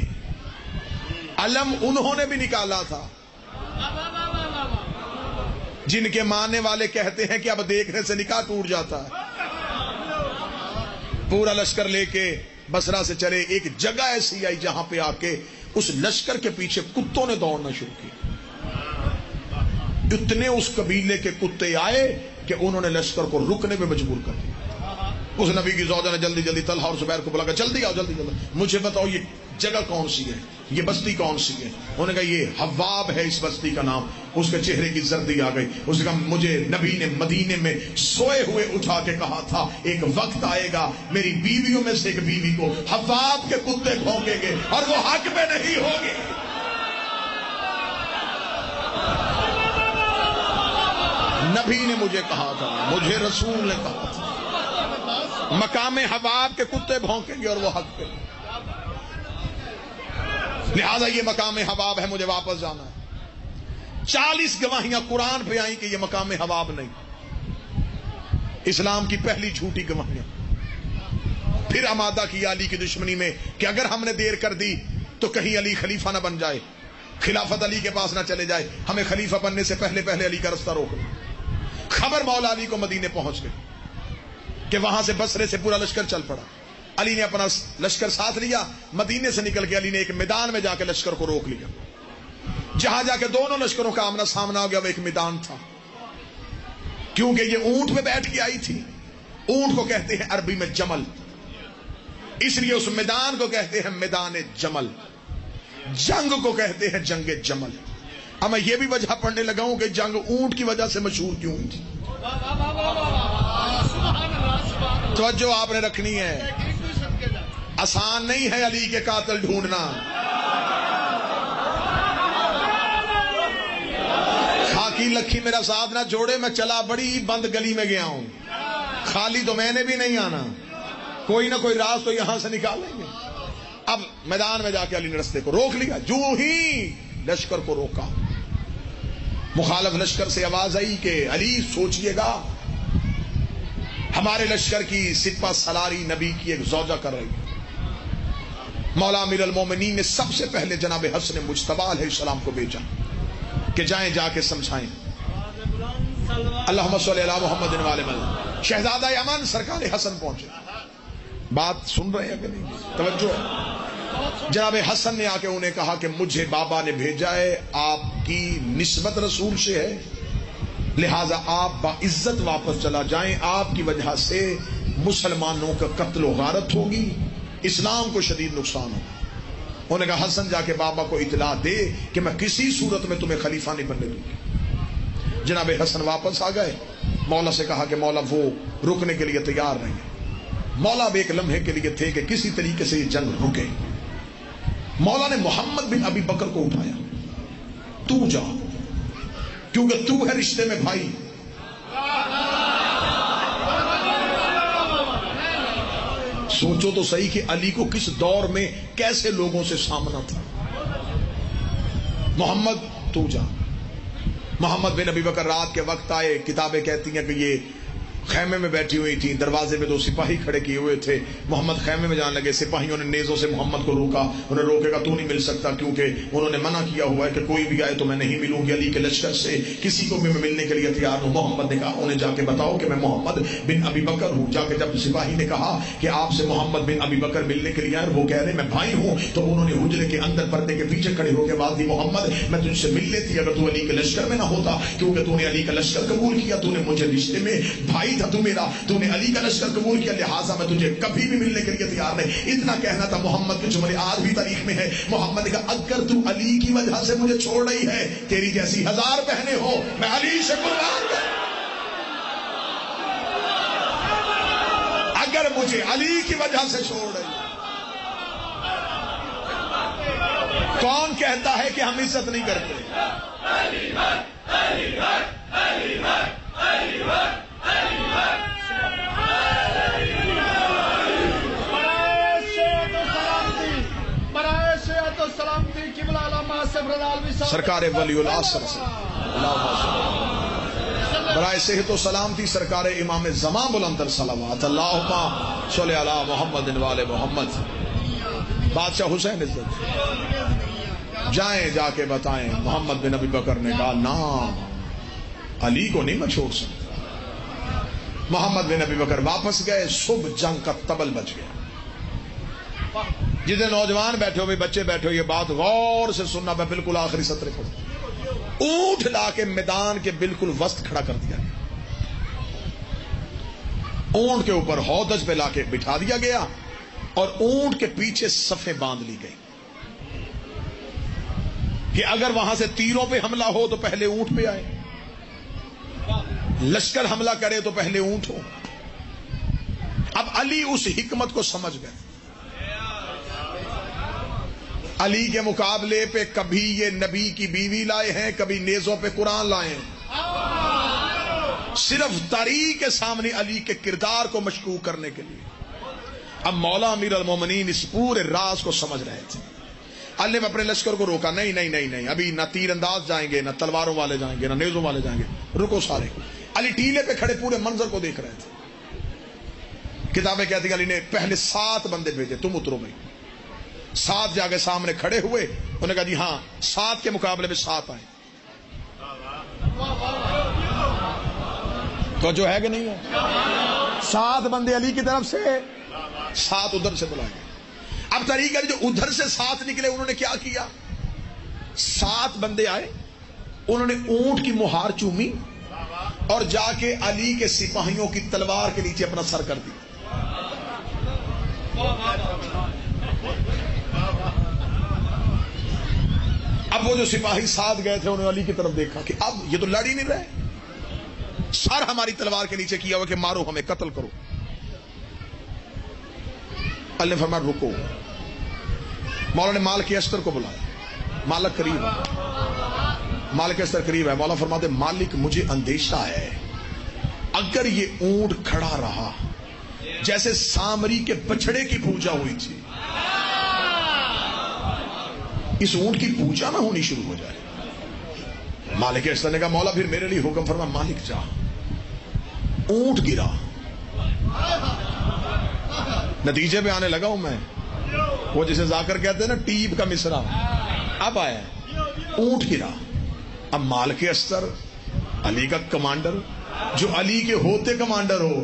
Speaker 1: علم انہوں نے بھی نکالا تھا جن کے ماننے والے کہتے ہیں کہ اب دیکھنے سے نکاح ٹوٹ جاتا ہے. پورا لشکر لے کے بصرہ سے چلے. ایک جگہ ایسی آئی جہاں پہ آ کے اس لشکر کے پیچھے کتوں نے دوڑنا شروع کیا. اتنے اس قبیلے کے کتے آئے کہ انہوں نے لشکر کو رکنے پہ مجبور کر دیا. اس نبی کی زوجہ نے جلدی جلدی طلحہ اور زبیر کو بلا کر جلدی آؤ, جلدی جلدی مجھے بتاؤ یہ جگہ کون سی ہے, یہ بستی کون سی ہے. انہوں نے کہا یہ حواب ہے اس بستی کا نام. اس کے چہرے کی زردی آ گئی. اس نے کہا مجھے نبی نے مدینے میں سوئے ہوئے اٹھا کے کہا تھا ایک وقت آئے گا میری بیویوں میں سے ایک بیوی کو حواب کے کتے بھونکیں گے اور وہ حق میں نہیں ہوگی. نبی نے مجھے کہا تھا, مجھے رسول نے کہا تھا مقام حواب کے کتے بھونکیں گے اور وہ حق پہ. لہذا یہ مقام حواب ہے, مجھے واپس جانا ہے. 40 گواہیاں قرآن پہ آئیں کہ یہ مقام حواب نہیں. اسلام کی پہلی جھوٹی گواہیاں. پھر آمادہ کیا علی کی دشمنی میں کہ اگر ہم نے دیر کر دی تو کہیں علی خلیفہ نہ بن جائے، خلافت علی کے پاس نہ چلے جائے، ہمیں خلیفہ بننے سے پہلے پہلے علی کا رستہ روک لیں۔ خبر مولا علی کو مدینے پہنچ گئی کہ وہاں سے بصرے سے پورا لشکر چل پڑا۔ علی نے اپنا لشکر ساتھ لیا، مدینے سے نکل کے علی نے ایک میدان میں جا کے لشکر کو روک لیا۔ جہاں جا کے دونوں لشکروں کا آمنا سامنا ہو گیا وہ ایک میدان تھا، کیونکہ یہ اونٹ پہ بیٹھ کے آئی تھی۔ اونٹ کو کہتے ہیں عربی میں جمل، اس لیے اس میدان کو کہتے ہیں میدان جمل، جنگ کو کہتے ہیں جنگ جمل۔ اب میں یہ بھی وجہ پڑھنے لگا ہوں کہ جنگ اونٹ کی وجہ سے مشہور کیوں ہوئی تھی۔ توجہ آپ نے رکھنی ہے، آسان نہیں ہے علی کے قاتل ڈھونڈنا۔ خاکی لکھی میرا ساتھ نہ چھوڑے، میں چلا بڑی بند گلی میں گیا ہوں، خالی تو میں نے بھی نہیں آنا، کوئی نہ کوئی راز تو یہاں سے نکالیں گے۔ اب میدان میں جا کے علی نے رستے کو روک لیا، جو ہی لشکر کو روکا مخالف لشکر سے آواز آئی کہ علی سوچئے گا، ہمارے لشکر کی سپہ سالاری نبی کی ایک زوجہ کر رہی ہے۔ مولا امیر المومنین نے سب سے پہلے جناب حسن مجتبی علیہ السلام کو بھیجا کہ جائیں جا کے سمجھائیں۔ اللہم صلی علی محمد وعلی محمد۔ شہزادہ امن سرکار حسن پہنچے، بات سن رہے ہیں کہ نہیں؟ توجہ ہے۔ جناب حسن نے آ کے انہیں کہا کہ مجھے بابا نے بھیجا ہے، آپ کی نسبت رسول سے ہے، لہذا آپ باعزت واپس چلا جائیں، آپ کی وجہ سے مسلمانوں کا قتل و غارت ہوگی، اسلام کو شدید نقصان ہوگا۔ انہوں نے کہا حسن جا کے بابا کو اطلاع دے کہ میں کسی صورت میں تمہیں خلیفہ نہیں بننے دوں گی۔ جناب حسن واپس آ گئے، مولا سے کہا کہ مولا وہ رکنے کے لیے تیار نہیں ہے۔ مولا اب ایک لمحے کے لیے تھے کہ کسی طریقے سے یہ جنگ رکے۔ مولا نے محمد بن ابی بکر کو اٹھایا، تو جا، کیونکہ تو ہے رشتے میں بھائی۔ سوچو تو صحیح کہ علی کو کس دور میں کیسے لوگوں سے سامنا تھا۔ محمد تو جا۔ محمد بن ابی بکر رات کے وقت آئے، کتابیں کہتی ہیں کہ یہ خیمے میں بیٹھی ہوئی تھی، دروازے میں دو سپاہی کھڑے کیے ہوئے تھے۔ محمد خیمے میں جانے لگے، سپاہیوں نے نیزوں سے محمد کو روکا، انہیں روکے گا تو نہیں مل سکتا، کیونکہ انہوں نے منع کیا ہوا ہے کہ کوئی بھی آئے تو میں نہیں ملوں گی علی کے لشکر سے، کسی کو بھی میں ملنے کے لیے تیار ہوں۔ محمد نے کہا انہیں جا کے بتاؤ کہ میں محمد بن ابی بکر ہوں۔ جا کے جب سپاہی نے کہا کہ آپ سے محمد بن ابی بکر ملنے کے لیے آئے، وہ کہہ رہے میں بھائی ہوں، تو انہوں نے حجرے کے اندر پردے کے پیچھے کھڑے ہو کے بات دی، محمد میں تجھ سے مل لیتی اگر تو علی کے لشکر میں نہ ہوتا، کیونکہ تو نے علی کا لشکر قبول کیا، تو نے مجھے رشتے میں بھائی تھا تو میرا، تو نے علی کا لشکر قبول کیا، لہٰذا میں تجھے کبھی بھی ملنے کے لیے تیار نہیں۔ اتنا کہنا تھا محمد کے جملے آج بھی تاریخ میں ہے۔ محمد نے کہا اگر تو علی کی وجہ سے مجھے چھوڑ رہی ہے، تیری جیسی 1000 بہنیں ہو میں علی سے قربان کر، اگر مجھے علی کی وجہ سے چھوڑ رہی ہے۔ کون کہتا ہے کہ ہم عزت نہیں کرتے؟ سرکار ولی العصر برائے صحت و سلامتی سرکار امام زمان بلند صلوات اللہم صلی علی محمد وعلی محمد۔ بادشاہ حسین عزت جائیں جا کے بتائیں۔ محمد بن ابی بکر نے کہا نا، علی کو نہیں میں چھوڑ سکتا۔ محمد بن ابی بکر واپس گئے، صبح جنگ کا طبل بج گیا۔ جتنے نوجوان بیٹھے ہو، بچے بیٹھے ہو، یہ بات غور سے سننا، میں بالکل آخری سطر پڑھوں۔ اونٹ لا کے میدان کے بالکل وسط کھڑا کر دیا گیا، اونٹ کے اوپر ہودج پہ لا کے بٹھا دیا گیا، اور اونٹ کے پیچھے صفیں باندھ لی گئی کہ اگر وہاں سے تیروں پہ حملہ ہو تو پہلے اونٹ پہ آئے، لشکر حملہ کرے تو پہلے اونٹ ہو۔ اب علی اس حکمت کو سمجھ گئے۔ علی کے مقابلے پہ کبھی یہ نبی کی بیوی لائے ہیں، کبھی نیزوں پہ قرآن لائے ہیں، صرف تاریخ کے سامنے علی کے کردار کو مشکوک کرنے کے لیے۔ اب مولا امیر المومنین اس پورے راز کو سمجھ رہے تھے۔ علی نے اپنے لشکر کو روکا، نہیں نہیں نہیں نہیں، ابھی نہ تیر انداز جائیں گے، نہ تلواروں والے جائیں گے، نہ نیزوں والے جائیں گے، رکو سارے۔ علی ٹیلے پہ کھڑے پورے منظر کو دیکھ رہے تھے۔ کتابیں کہتی ہیں علی نے پہلے 7 بندے بھیجے، تم اترو بھائی. 7 جا کے سامنے کھڑے ہوئے، انہوں نے کہا جی ہاں 7 کے مقابلے میں 7 آئے. تو جو ہے کہ نہیں ہے؟ 7 بندے علی کی طرف سے، 7 ادھر سے بلائے. اب طریقہ جو ادھر سے 7 نکلے انہوں نے کیا کیا؟ 7 بندے آئے، انہوں نے اونٹ کی مہار چومی اور جا کے علی کے سپاہیوں کی تلوار کے نیچے اپنا سر کر دی. اب وہ جو سپاہی 7 گئے تھے انہوں نے علی کی طرف دیکھا کہ اب یہ تو لڑ ہی نہیں رہے، سر ہماری تلوار کے نیچے کیا ہوا کہ مارو ہمیں، قتل کرو. اللہ نے فرمایا رکو. مولا نے مالک اشتر کو بلایا. مالک قریب ہے، مالک اشتر قریب ہے. مولا فرماتے مالک مجھے اندیشہ ہے اگر یہ اونٹ کھڑا رہا جیسے سامری کے بچڑے کی پوجا ہوئی تھی، اس اونٹ کی پوجا نہ ہونی شروع ہو جائے. مالک اشتر نے کہا مولا پھر میرے لیے حکم فرما. مالک جا. اونٹ گرا. نتیجے پہ آنے لگا ہوں میں، وہ جسے ذاکر کہتے ہیں نا ٹیب کا مصرع اب آیا. اونٹ گرا. اب مالک اشتر علی کا کمانڈر، جو علی کے ہوتے کمانڈر ہو،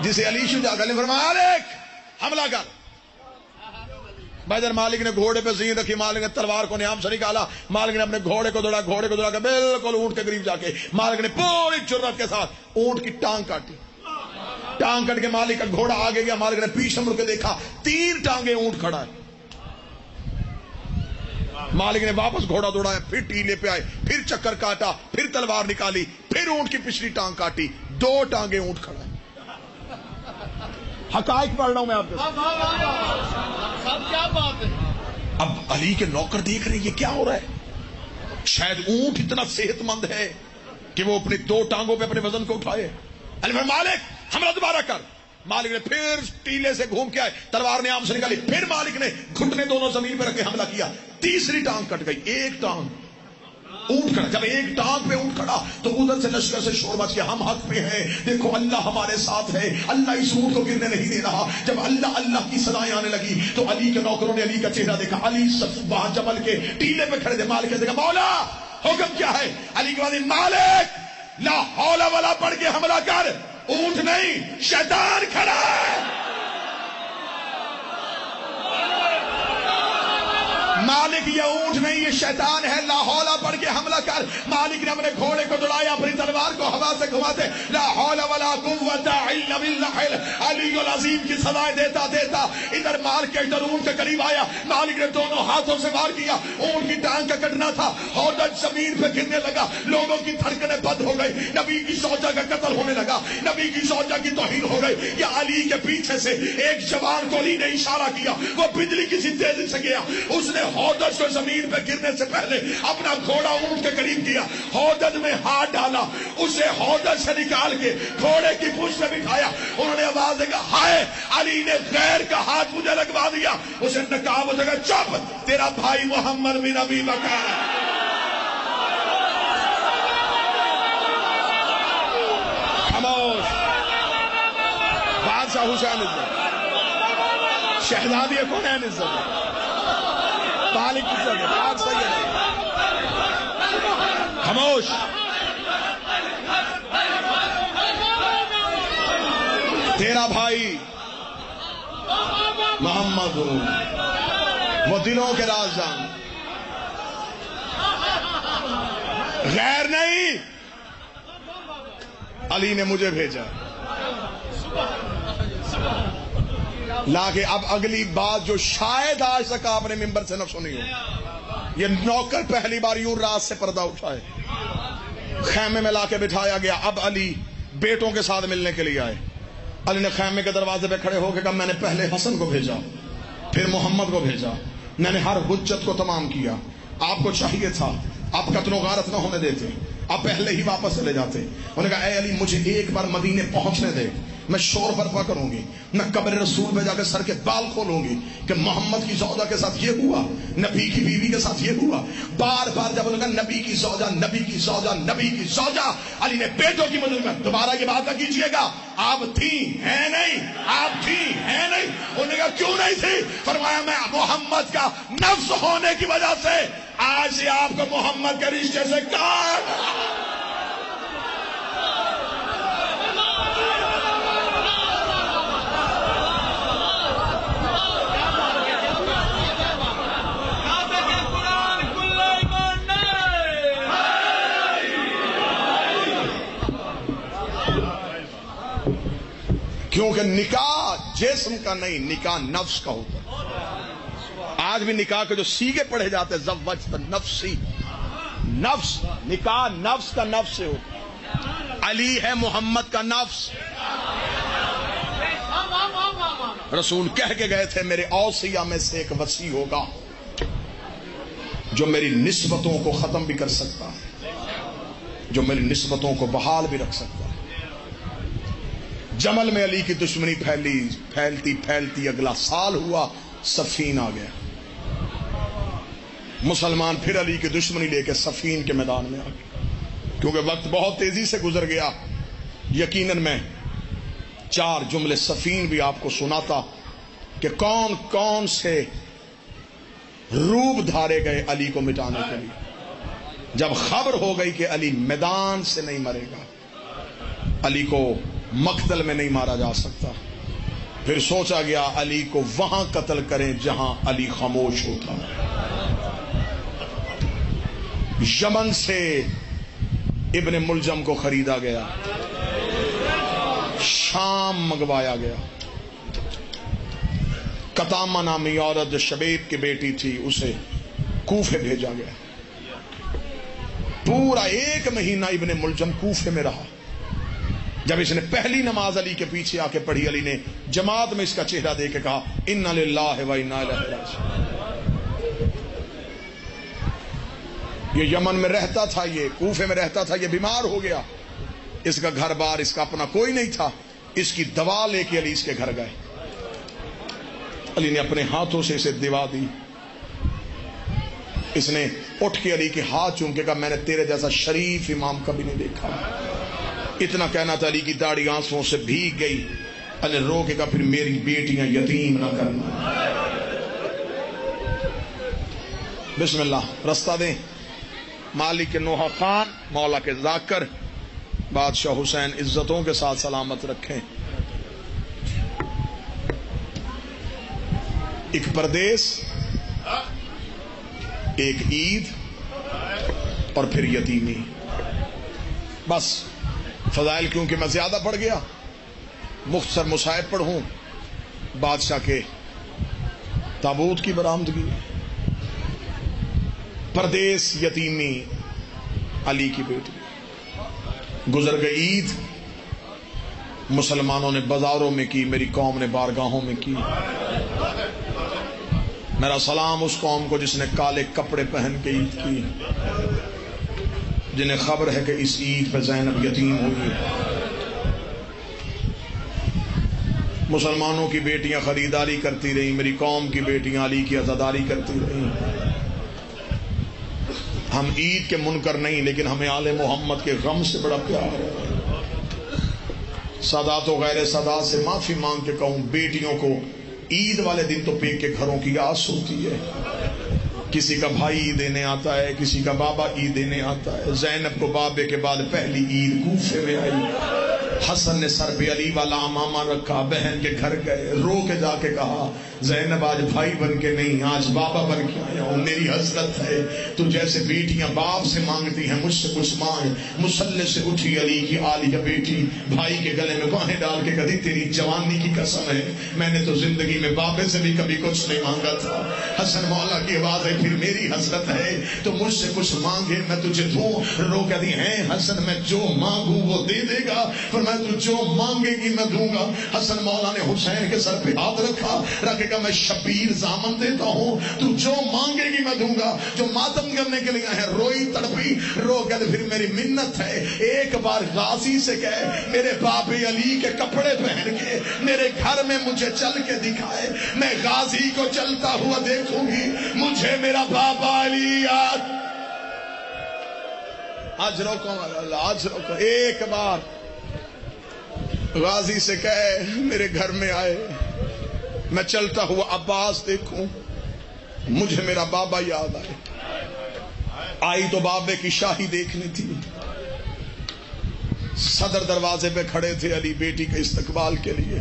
Speaker 1: جسے علی شجاع نے فرمایا مالک حملہ کر. بھائی مالک نے گھوڑے پہ زین رکھی، مالک نے تلوار کو نیام سے نکالا، مالک نے اپنے گھوڑے کو دوڑا کے بالکل اونٹ کے قریب جا کے مالک نے پوری جرات کے ساتھ اونٹ کی ٹانگ کاٹی. ٹانگ کٹ کے مالک کا گھوڑا آگے گیا. مالک نے پیچھے مڑ کے دیکھا 3 ٹانگیں اونٹ کھڑا ہے. مالک نے واپس گھوڑا دوڑایا، پھر ٹیلے پہ آئے، پھر چکر کاٹا، پھر تلوار نکالی، پھر اونٹ کی پچھلی ٹانگ کاٹی. 2 ٹانگیں اونٹ کھڑا ہے. حقائق پڑھ رہا ہوں میں آپ کو. اب علی کے نوکر دیکھ رہے ہیں یہ کیا ہو رہا ہے. شاید اونٹ اتنا صحت مند ہے کہ وہ اپنی 2 ٹانگوں پہ اپنے وزن کو اٹھائے. علی فرمایا مالک حملہ دوبارہ کر. مالک نے پھر ٹیلے سے گھوم کے آئے، تلوار نے آم سے نکالی، پھر مالک نے گھٹنے دونوں زمین پہ رکھ کے حملہ کیا. 3ری ٹانگ کٹ گئی. 1 ٹانگ اونٹ کھڑا. جب 1 ٹانگ پہ اونٹ کھڑا تو ادھر سے لشکر سے شور مچ گیا، ہم حق پہ ہیں، دیکھو اللہ ہمارے ساتھ ہے، اللہ اس اونٹ کو گرنے نہیں دے رہا. جب اللہ اللہ کی صدائیں آنے لگی تو علی کے نوکروں نے علی کا چہرہ دیکھا. علی سب وہاں جبل کے ٹیلے پہ کھڑے تھے. مالک نے دیکھا مولا حکم کیا ہے. علی کے بعد مالک لا حول ولا پڑھ کے حملہ کر. اونٹ نہیں شیطان کھڑا ہے. مالک یہ اونٹ نہیں یہ شیطان ہے. لا حول پڑھ کے حملہ کر. مالک نے اپنے گھوڑے کو دوڑایا، اپنی تلوار کو ہوا سے گھماتے لا حول ولا قوت الا باللہ العلی العظیم کی صدائیں دیتا دیتا ادھر مالک کے ادھر اونٹ کے قریب آیا. مالک نے دونوں ہاتھوں سے وار کیا. اونٹ کی ٹانگ کا کٹنا تھا. ہودج زمین پہ گرنے لگا. لوگوں کی دھڑکنیں بند ہو گئی. نبی کی زوجہ کا قتل ہونے لگا. نبی کی زوجہ کی توہین ہو گئی. یا علی کے پیچھے سے ایک جوان کو علی نے اشارہ کیا، وہ بجلی کسی تیزی سے گیا. اس نے ہودج کو زمین پہ گرنے سے پہلے اپنا گھوڑا اونٹ کے قریب کیا، ہودج میں ہاتھ ڈالا، اسے ہودج سے نکال کے گھوڑے کی پشت پہ بٹھایا. انہوں نے آواز دیا ہائے علی نے غیر کا ہاتھ مجھے لگوا دیا. اسے نقاب ہو گیا چپ تیرا بھائی محمد بن ابی بکر. خاموش. بادشاہ حسین عزت، شہزادی کونین عزت، مالک عزت، پاک سید. خاموش. تیرا بھائی محمد وہ دلوں کے راز جان، غیر نہیں. علی نے مجھے بھیجا لا کے. اب اگلی بات جو شاید آج تک آپ نے ممبر سے نہ سنی ہو، یہ نوکر پہلی بار یوں رات سے پردہ اٹھائے، خیمے میں لا کے بٹھایا گیا. اب علی بیٹوں کے ساتھ ملنے کے لیے آئے. علی نے خیمے کے دروازے پہ کھڑے ہو کے کہا میں نے پہلے حسن کو بھیجا، پھر محمد کو بھیجا، میں نے ہر حجت کو تمام کیا. آپ کو چاہیے تھا آپ قتل و غارت نہ ہونے دیتے، آپ پہلے ہی واپس چلے جاتے. انہوں نے کہا اے علی مجھے ایک بار مدینے پہنچنے دے. میں شور برپا کروں گی، میں قبر رسول پہ جا کے سر کے بال کھولوں گی کہ محمد کی زوجہ کے ساتھ یہ ہوا، نبی کی بیوی کے ساتھ یہ ہوا۔ بار بار جب انہوں نے کہا نبی کی زوجہ، نبی کی زوجہ، نبی کی زوجہ، علی نے بیٹوں کی مدد میں، دوبارہ یہ بات نہ کیجیے گا آپ تھیں ہیں نہیں، آپ تھیں ہیں نہیں۔ انہوں نے کہا کیوں نہیں تھی؟ فرمایا میں محمد کا نفس ہونے کی وجہ سے آج سے آپ کو محمد کے رشتے سے کاٹ۔ کیونکہ نکاح جسم کا نہیں، نکاح نفس کا ہوتا ہے۔ آج بھی نکاح کے جو سیگے پڑھے جاتے ہیں زوجت نفسی، نفس، نکاح نفس کا نفس سے ہوتا۔ علی ہے محمد کا نفس۔ رسول کہہ کے گئے تھے میرے اوصیہ میں سے ایک وصی ہوگا جو میری نسبتوں کو ختم بھی کر سکتا ہے، جو میری نسبتوں کو بحال بھی رکھ سکتا ہے۔ جمل میں علی کی دشمنی پھیلتی پھیلتی اگلا سال ہوا، صفین آ گیا۔ مسلمان پھر علی کی دشمنی لے کے صفین کے میدان میں آ گئے، کیونکہ وقت بہت تیزی سے گزر گیا۔ یقیناً میں 4 جملے صفین بھی آپ کو سناتا کہ کون کون سے روپ دھارے گئے علی کو مٹانے کے لیے۔ جب خبر ہو گئی کہ علی میدان سے نہیں مرے گا، علی کو مقتل میں نہیں مارا جا سکتا، پھر سوچا گیا علی کو وہاں قتل کریں جہاں علی خاموش ہوتا۔ یمن سے ابن ملجم کو خریدا گیا، شام منگوایا گیا۔ قطامہ نامی عورت جو شبیب کی بیٹی تھی اسے کوفے بھیجا گیا۔ پورا 1 مہینہ ابن ملجم کوفے میں رہا۔ جب اس نے پہلی نماز علی کے پیچھے آ کے پڑھی، علی نے جماعت میں اس کا چہرہ دیکھ کے کہا انا للہ و انا الیہ راجعون۔ یہ یمن میں رہتا تھا، یہ کوفے میں رہتا تھا، یہ بیمار ہو گیا، اس کا گھر بار اس کا اپنا کوئی نہیں تھا، اس کی دوا لے کے علی اس کے گھر گئے۔ علی نے اپنے ہاتھوں سے اسے دوا دی۔ اس نے اٹھ کے علی کے ہاتھ چوم کے کہا میں نے تیرے جیسا شریف امام کبھی نہیں دیکھا۔ اتنا کہنا تھا، علی کی داڑھی آنسوؤں سے بھیگ گئی۔ علی رو کے کہا پھر میری بیٹیاں یتیم نہ کرنا۔ بسم اللہ، رستہ دیں۔ مالک نوحہ خان، مولا کے ذاکر، بادشاہ حسین عزتوں کے ساتھ سلامت رکھیں۔ ایک پردیس، ایک عید اور پھر یتیمی۔ بس فضائل کیونکہ میں زیادہ پڑھ گیا، مختصر مصائب پڑھوں۔ بادشاہ کے تابوت کی برآمدگی، پردیس، یتیمی، علی کی بیٹی، گزر گئی عید، مسلمانوں نے بازاروں میں کی، میری قوم نے بارگاہوں میں کی۔ میرا سلام اس قوم کو جس نے کالے کپڑے پہن کے عید کی، جنہیں خبر ہے کہ اس عید پہ زینب یتیم ہوئی۔ مسلمانوں کی بیٹیاں خریداری کرتی رہیں، میری قوم کی بیٹیاں علی کی عزاداری کرتی رہیں۔ ہم عید کے منکر نہیں، لیکن ہمیں آل محمد کے غم سے بڑا پیار ہے۔ سادات و غیر سادات سے معافی مانگ کے کہوں، بیٹیوں کو عید والے دن تو پیک کے گھروں کی آس ہوتی ہے۔ کسی کا بھائی عید دینے آتا ہے، کسی کا بابا عید دینے آتا ہے۔ زینب کو بابے کے بعد پہلی عید کوفے میں آئی۔ حسن نے سر پہ علی والا امامہ رکھا، بہن کے گھر گئے، رو کے جا کے کہا زینب آج بھائی بن کے نہیں، آج بابا بن کے آیا ہوں، میری حسرت ہے تو جیسے بیٹیاں باپ سے مانگتی ہیں مجھ سے کچھ مانگ۔ مسلح سے اٹھی علی کی عالیہ بیٹی، بھائی کے گلے میں باہیں ڈال کے کہتی تیری جوانی کی قسم ہے، میں نے تو زندگی میں بابے سے بھی کبھی کچھ نہیں مانگا تھا۔ حسن مولا کی آواز ہے پھر میری حسرت ہے تو مجھ سے کچھ مانگے میں تجھے دوں. رو کہتی ہیں حسن میں جو مانگوں وہ دے دے گا. فرمایا تو جو مانگے گی میں دوں گا. حسن مولا نے حسین کے سر پہ ہاتھ رکھا, رکھے گا میں شبیر زامن دیتا ہوں, تو جو مانگے گی میں دوں گا. جو ماتم کرنے کے لیے ہے روئی تڑپی, رو کہتے پھر میری منت ہے ایک بار غازی سے کہے میرے باب علی کے کپڑے پہن کے میرے گھر میں مجھے چل کے دکھائے, میں غازی کو چلتا ہوا دیکھوں گی, مجھے میرا بابا علی یاد. آج روکو آج روکو, ایک بار غازی سے کہے میرے گھر میں آئے میں چلتا ہوا عباس دیکھوں, مجھے میرا بابا یاد آئے. آئی تو بابے کی شاہی دیکھنی تھی. صدر دروازے پہ کھڑے تھے علی بیٹی کے استقبال کے لیے.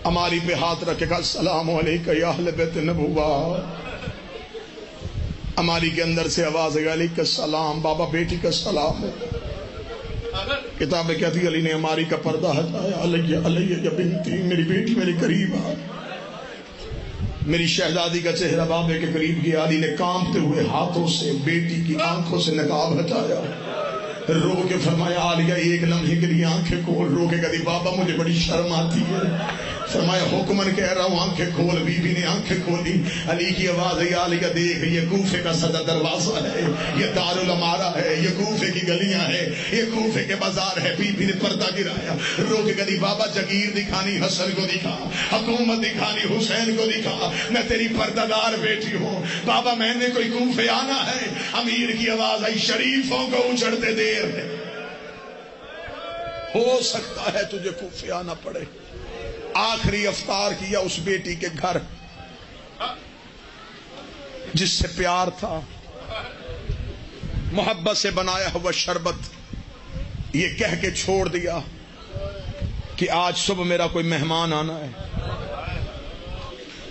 Speaker 1: ہماری پہ ہاتھ رکھے گا السلام علیکم یا اہل بیت نبوہ. ہماری کے اندر سے آواز ہے علیکم السلام, بابا بیٹی کا سلام ہے. کتابیں کہتی علی نے ہماری کا پردہ ہٹایا, علیہ علیہ یا بنتی, میری بیٹی میرے قریب آ. میری شہزادی کا چہرہ بابے کے قریب گیا. علی نے کانپتے ہوئے ہاتھوں سے بیٹی کی آنکھوں سے نقاب ہٹایا, رو کے فرمایا عالیہ ایک لمحے کے لیے آنکھیں کھول. رو کے کہتی بابا مجھے بڑی شرم آتی ہے. فرمایا حکمن کہہ رہا ہوں آنکھیں کھول. بی بی نے آنکھیں کھولی. علی کی آواز ہے عالیہ دیکھ یہ کوفے کا صدر دروازہ ہے, یہ دارالعمارہ ہے, یہ کوفے کی گلیاں ہے, یہ کوفے کے بازار ہے. بی بی نے پردہ گرایا. رو کے کہتی بابا جگیر دکھانی حسن کو دکھا, حکومت دکھانی حسین کو دکھا, میں تیری پردہ دار بیٹی ہوں. بابا میں نے کوئی کوفے آنا ہے. امیر کی آواز آئی شریفوں کو اچھڑتے دیر ہے, ہو سکتا ہے تجھے کوفے آنا پڑے. آخری افطار کیا اس بیٹی کے گھر جس سے پیار تھا, محبت سے بنایا ہوا شربت, یہ کہہ کے چھوڑ دیا کہ آج صبح میرا کوئی مہمان آنا ہے.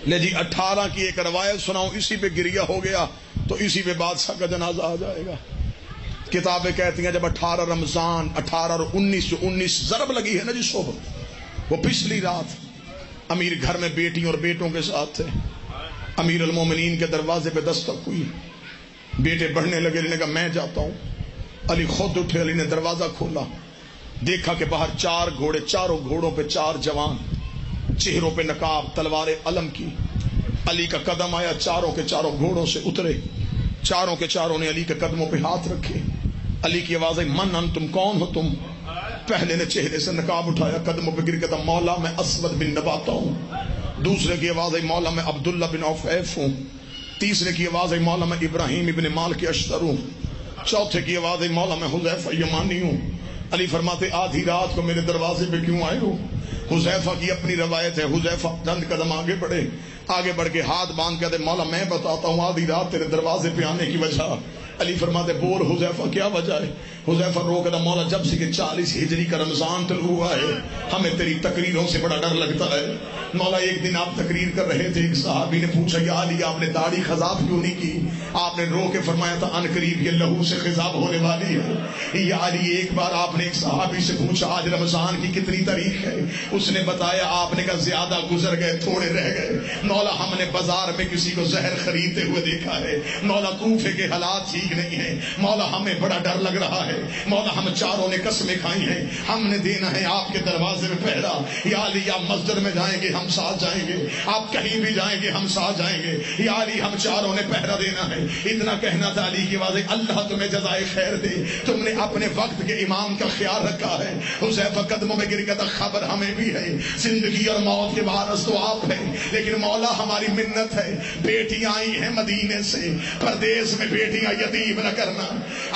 Speaker 1: لے جی 18 کی ایک روایت سناؤں, اسی پہ گریہ ہو گیا تو اسی پہ بادشاہ کا جنازہ آ جائے گا. کتابیں کہتی ہیں جب 18 رمضان 18 اور 19 ضرب لگی ہے نا جی صبح, وہ پچھلی رات امیر گھر میں بیٹیوں اور بیٹوں کے ساتھ تھے. امیر المومنین کے دروازے پہ دستک ہوئی, بیٹے بڑھنے لگے. علی نے کہا میں جاتا ہوں. علی خود اٹھے, علی نے دروازہ کھولا, دیکھا کہ باہر 4 گھوڑے, چاروں گھوڑوں پہ 4 جوان, چہروں پہ نقاب, تلواریں علم کی. علی کا قدم آیا, چاروں کے چاروں گھوڑوں سے اترے, چاروں کے چاروں نے علی کے قدموں پہ ہاتھ رکھے. علی کی آواز ہے من انتم, کون ہو تم؟ پہلے نے چہرے سے نقاب اٹھایا, قدموں پہ گر کے کہا مولا میں اسود بن نباتا ہوں. دوسرے کی آواز ہے مولا میں عبداللہ بن عفیف ہوں. تیسرے کی آواز ہے مولا میں ابراہیم ابن مالک اشتر ہوں. چوتھے کی آواز ہے مولا میں حذیفہ یمانی ہوں. علی فرماتے آدھی رات کو میرے دروازے پہ کیوں آئے ہو؟ حذیفہ کی اپنی روایت ہے. حذیفہ چند قدم آگے بڑھے, آگے بڑھ کے ہاتھ باندھ کے مولا میں بتاتا ہوں آدھی رات تیرے دروازے پہ آنے کی وجہ. علی فرماتے بول حذیفہ کیا وجہ ہے؟ حذیفہ رو کہتا مولا جب سے کہ 40 ہجری کا رمضان طلوع ہوا ہے ہمیں تیری تقریروں سے بڑا ڈر لگتا ہے. مولا ایک دن آپ تقریر کر رہے تھے, ایک صحابی نے پوچھا یا علی آپ نے داڑھی خضاب کیوں نہیں کی؟ آپ نے رو کے فرمایا تھا ان قریب یہ لہو سے خضاب ہونے والی ہے. یا علی ایک بار آپ نے ایک صحابی سے پوچھا آج رمضان کی کتنی تاریخ ہے؟ اس نے بتایا, آپ نے کہا زیادہ گزر گئے تھوڑے رہ گئے. مولا ہم نے بازار میں کسی کو زہر خریدتے ہوئے دیکھا ہے. مولا کوفے کے حالات ٹھیک نہیں ہیں. مولا ہمیں بڑا ڈر لگ رہا ہے. مولا ہم چاروں نے قسمیں کھائی ہیں, ہم نے دینا ہے آپ کے دروازے میں پہرا. یا علی آپ مسجد میں جائیں گے ہم ساتھ جائیں گے, آپ کہیں بھی جائیں گے ہم ساتھ جائیں گے. یا علی ہم چاروں نے پہرا دینا ہے. اتنا کہنا تھا علی کی آواز اللہ تمہیں جزائے خیر دے, تم نے اپنے وقت کے امام کا خیال رکھا ہے. حذیفہ قدموں میں گر کہتا خبر ہمیں بھی ہے, زندگی اور موت کے وارث تو آپ ہیں, لیکن مولا ہماری منت ہے بیٹیاں آئی ہیں مدینے سے, پردیس میں بیٹیاں یتیم نہ کرنا.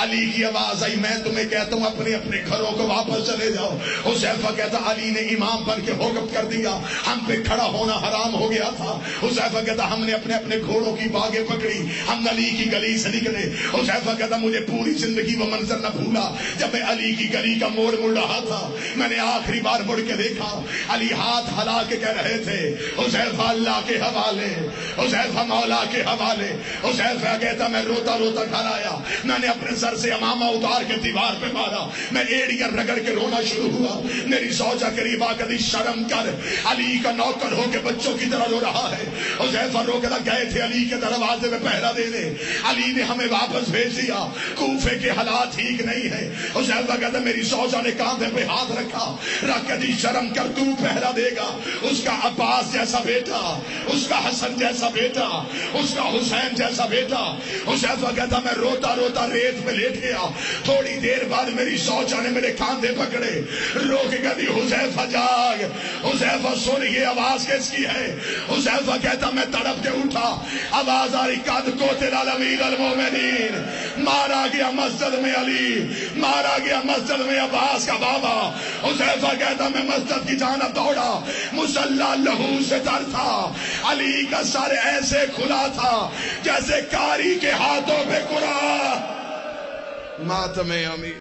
Speaker 1: علی کی آواز آئی میں تمہیں کہتا ہوں اپنے اپنے گھروں کو واپس چلے جاؤ. حذیفہ کہتا علی نے امام بن کے حکم کر دیا, ہم پہ کھڑا ہونا حرام ہو گیا تھا. حذیفہ کہتا ہم نے اپنے اپنے گھوڑوں کی باگیں پکڑی, ہم علی کی گلی سے نکلے. حذیفہ کہتا مجھے پوری زندگی وہ منظر نہ بھولا جب میں علی کی گلی کا موڑ مڑ رہا تھا. میں نے آخری بار مڑ کے دیکھا علی ہاتھ ہلا کے کہہ رہے تھے حذیفہ اللہ کے حوالے, حذیفہ مولا کے حوالے. حذیفہ کہتا میں روتا روتا گھر آیا, میں نے اپنے سر سے امامہ اتار کے کے دیوار پہ مارا، میں ایڑیاں رگڑ کے رونا شروع ہوا۔ میری زوجہ قریب آ کر شرم کر، علی کا نوکر ہو کے بچوں کی طرح رو رہا ہے۔ حذیفہ رو کے گئے تھے علی کے دروازے میں پہرا دینے، علی نے ہمیں واپس بھیج دیا، کوفے کے حالات ٹھیک نہیں ہے۔ حذیفہ کہتا میری زوجہ نے کاندھے پہ ہاتھ رکھا، رکھ کے شرم کر، تو پہرا دے گا، اس کا عباس جیسا بیٹا، اس کا حسن جیسا بیٹا، اس کا حسین جیسا بیٹا۔ حذیفہ کہتا میں روتا روتا ریت پہ لیٹ گیا، تھوڑی دیر بعد میری زوجہ نے میرے کاندھے پکڑے، رو کے کہتی حذیفہ جاگ، حذیفہ سن یہ آواز کس کی ہے؟ حذیفہ کہتا میں تڑپ کے اٹھا، آواز آ رہی قد قتل امیر المومنین، مارا گیا مسجد میں علی، مارا گیا مسجد میں عباس کا بابا۔ حذیفہ کہتا میں مسجد کی جانب دوڑا، مصلی لہو سے تر تھا، علی کا سر ایسے کھلا تھا جیسے کاری کے ہاتھوں پہ قرآن۔ ماتم امیر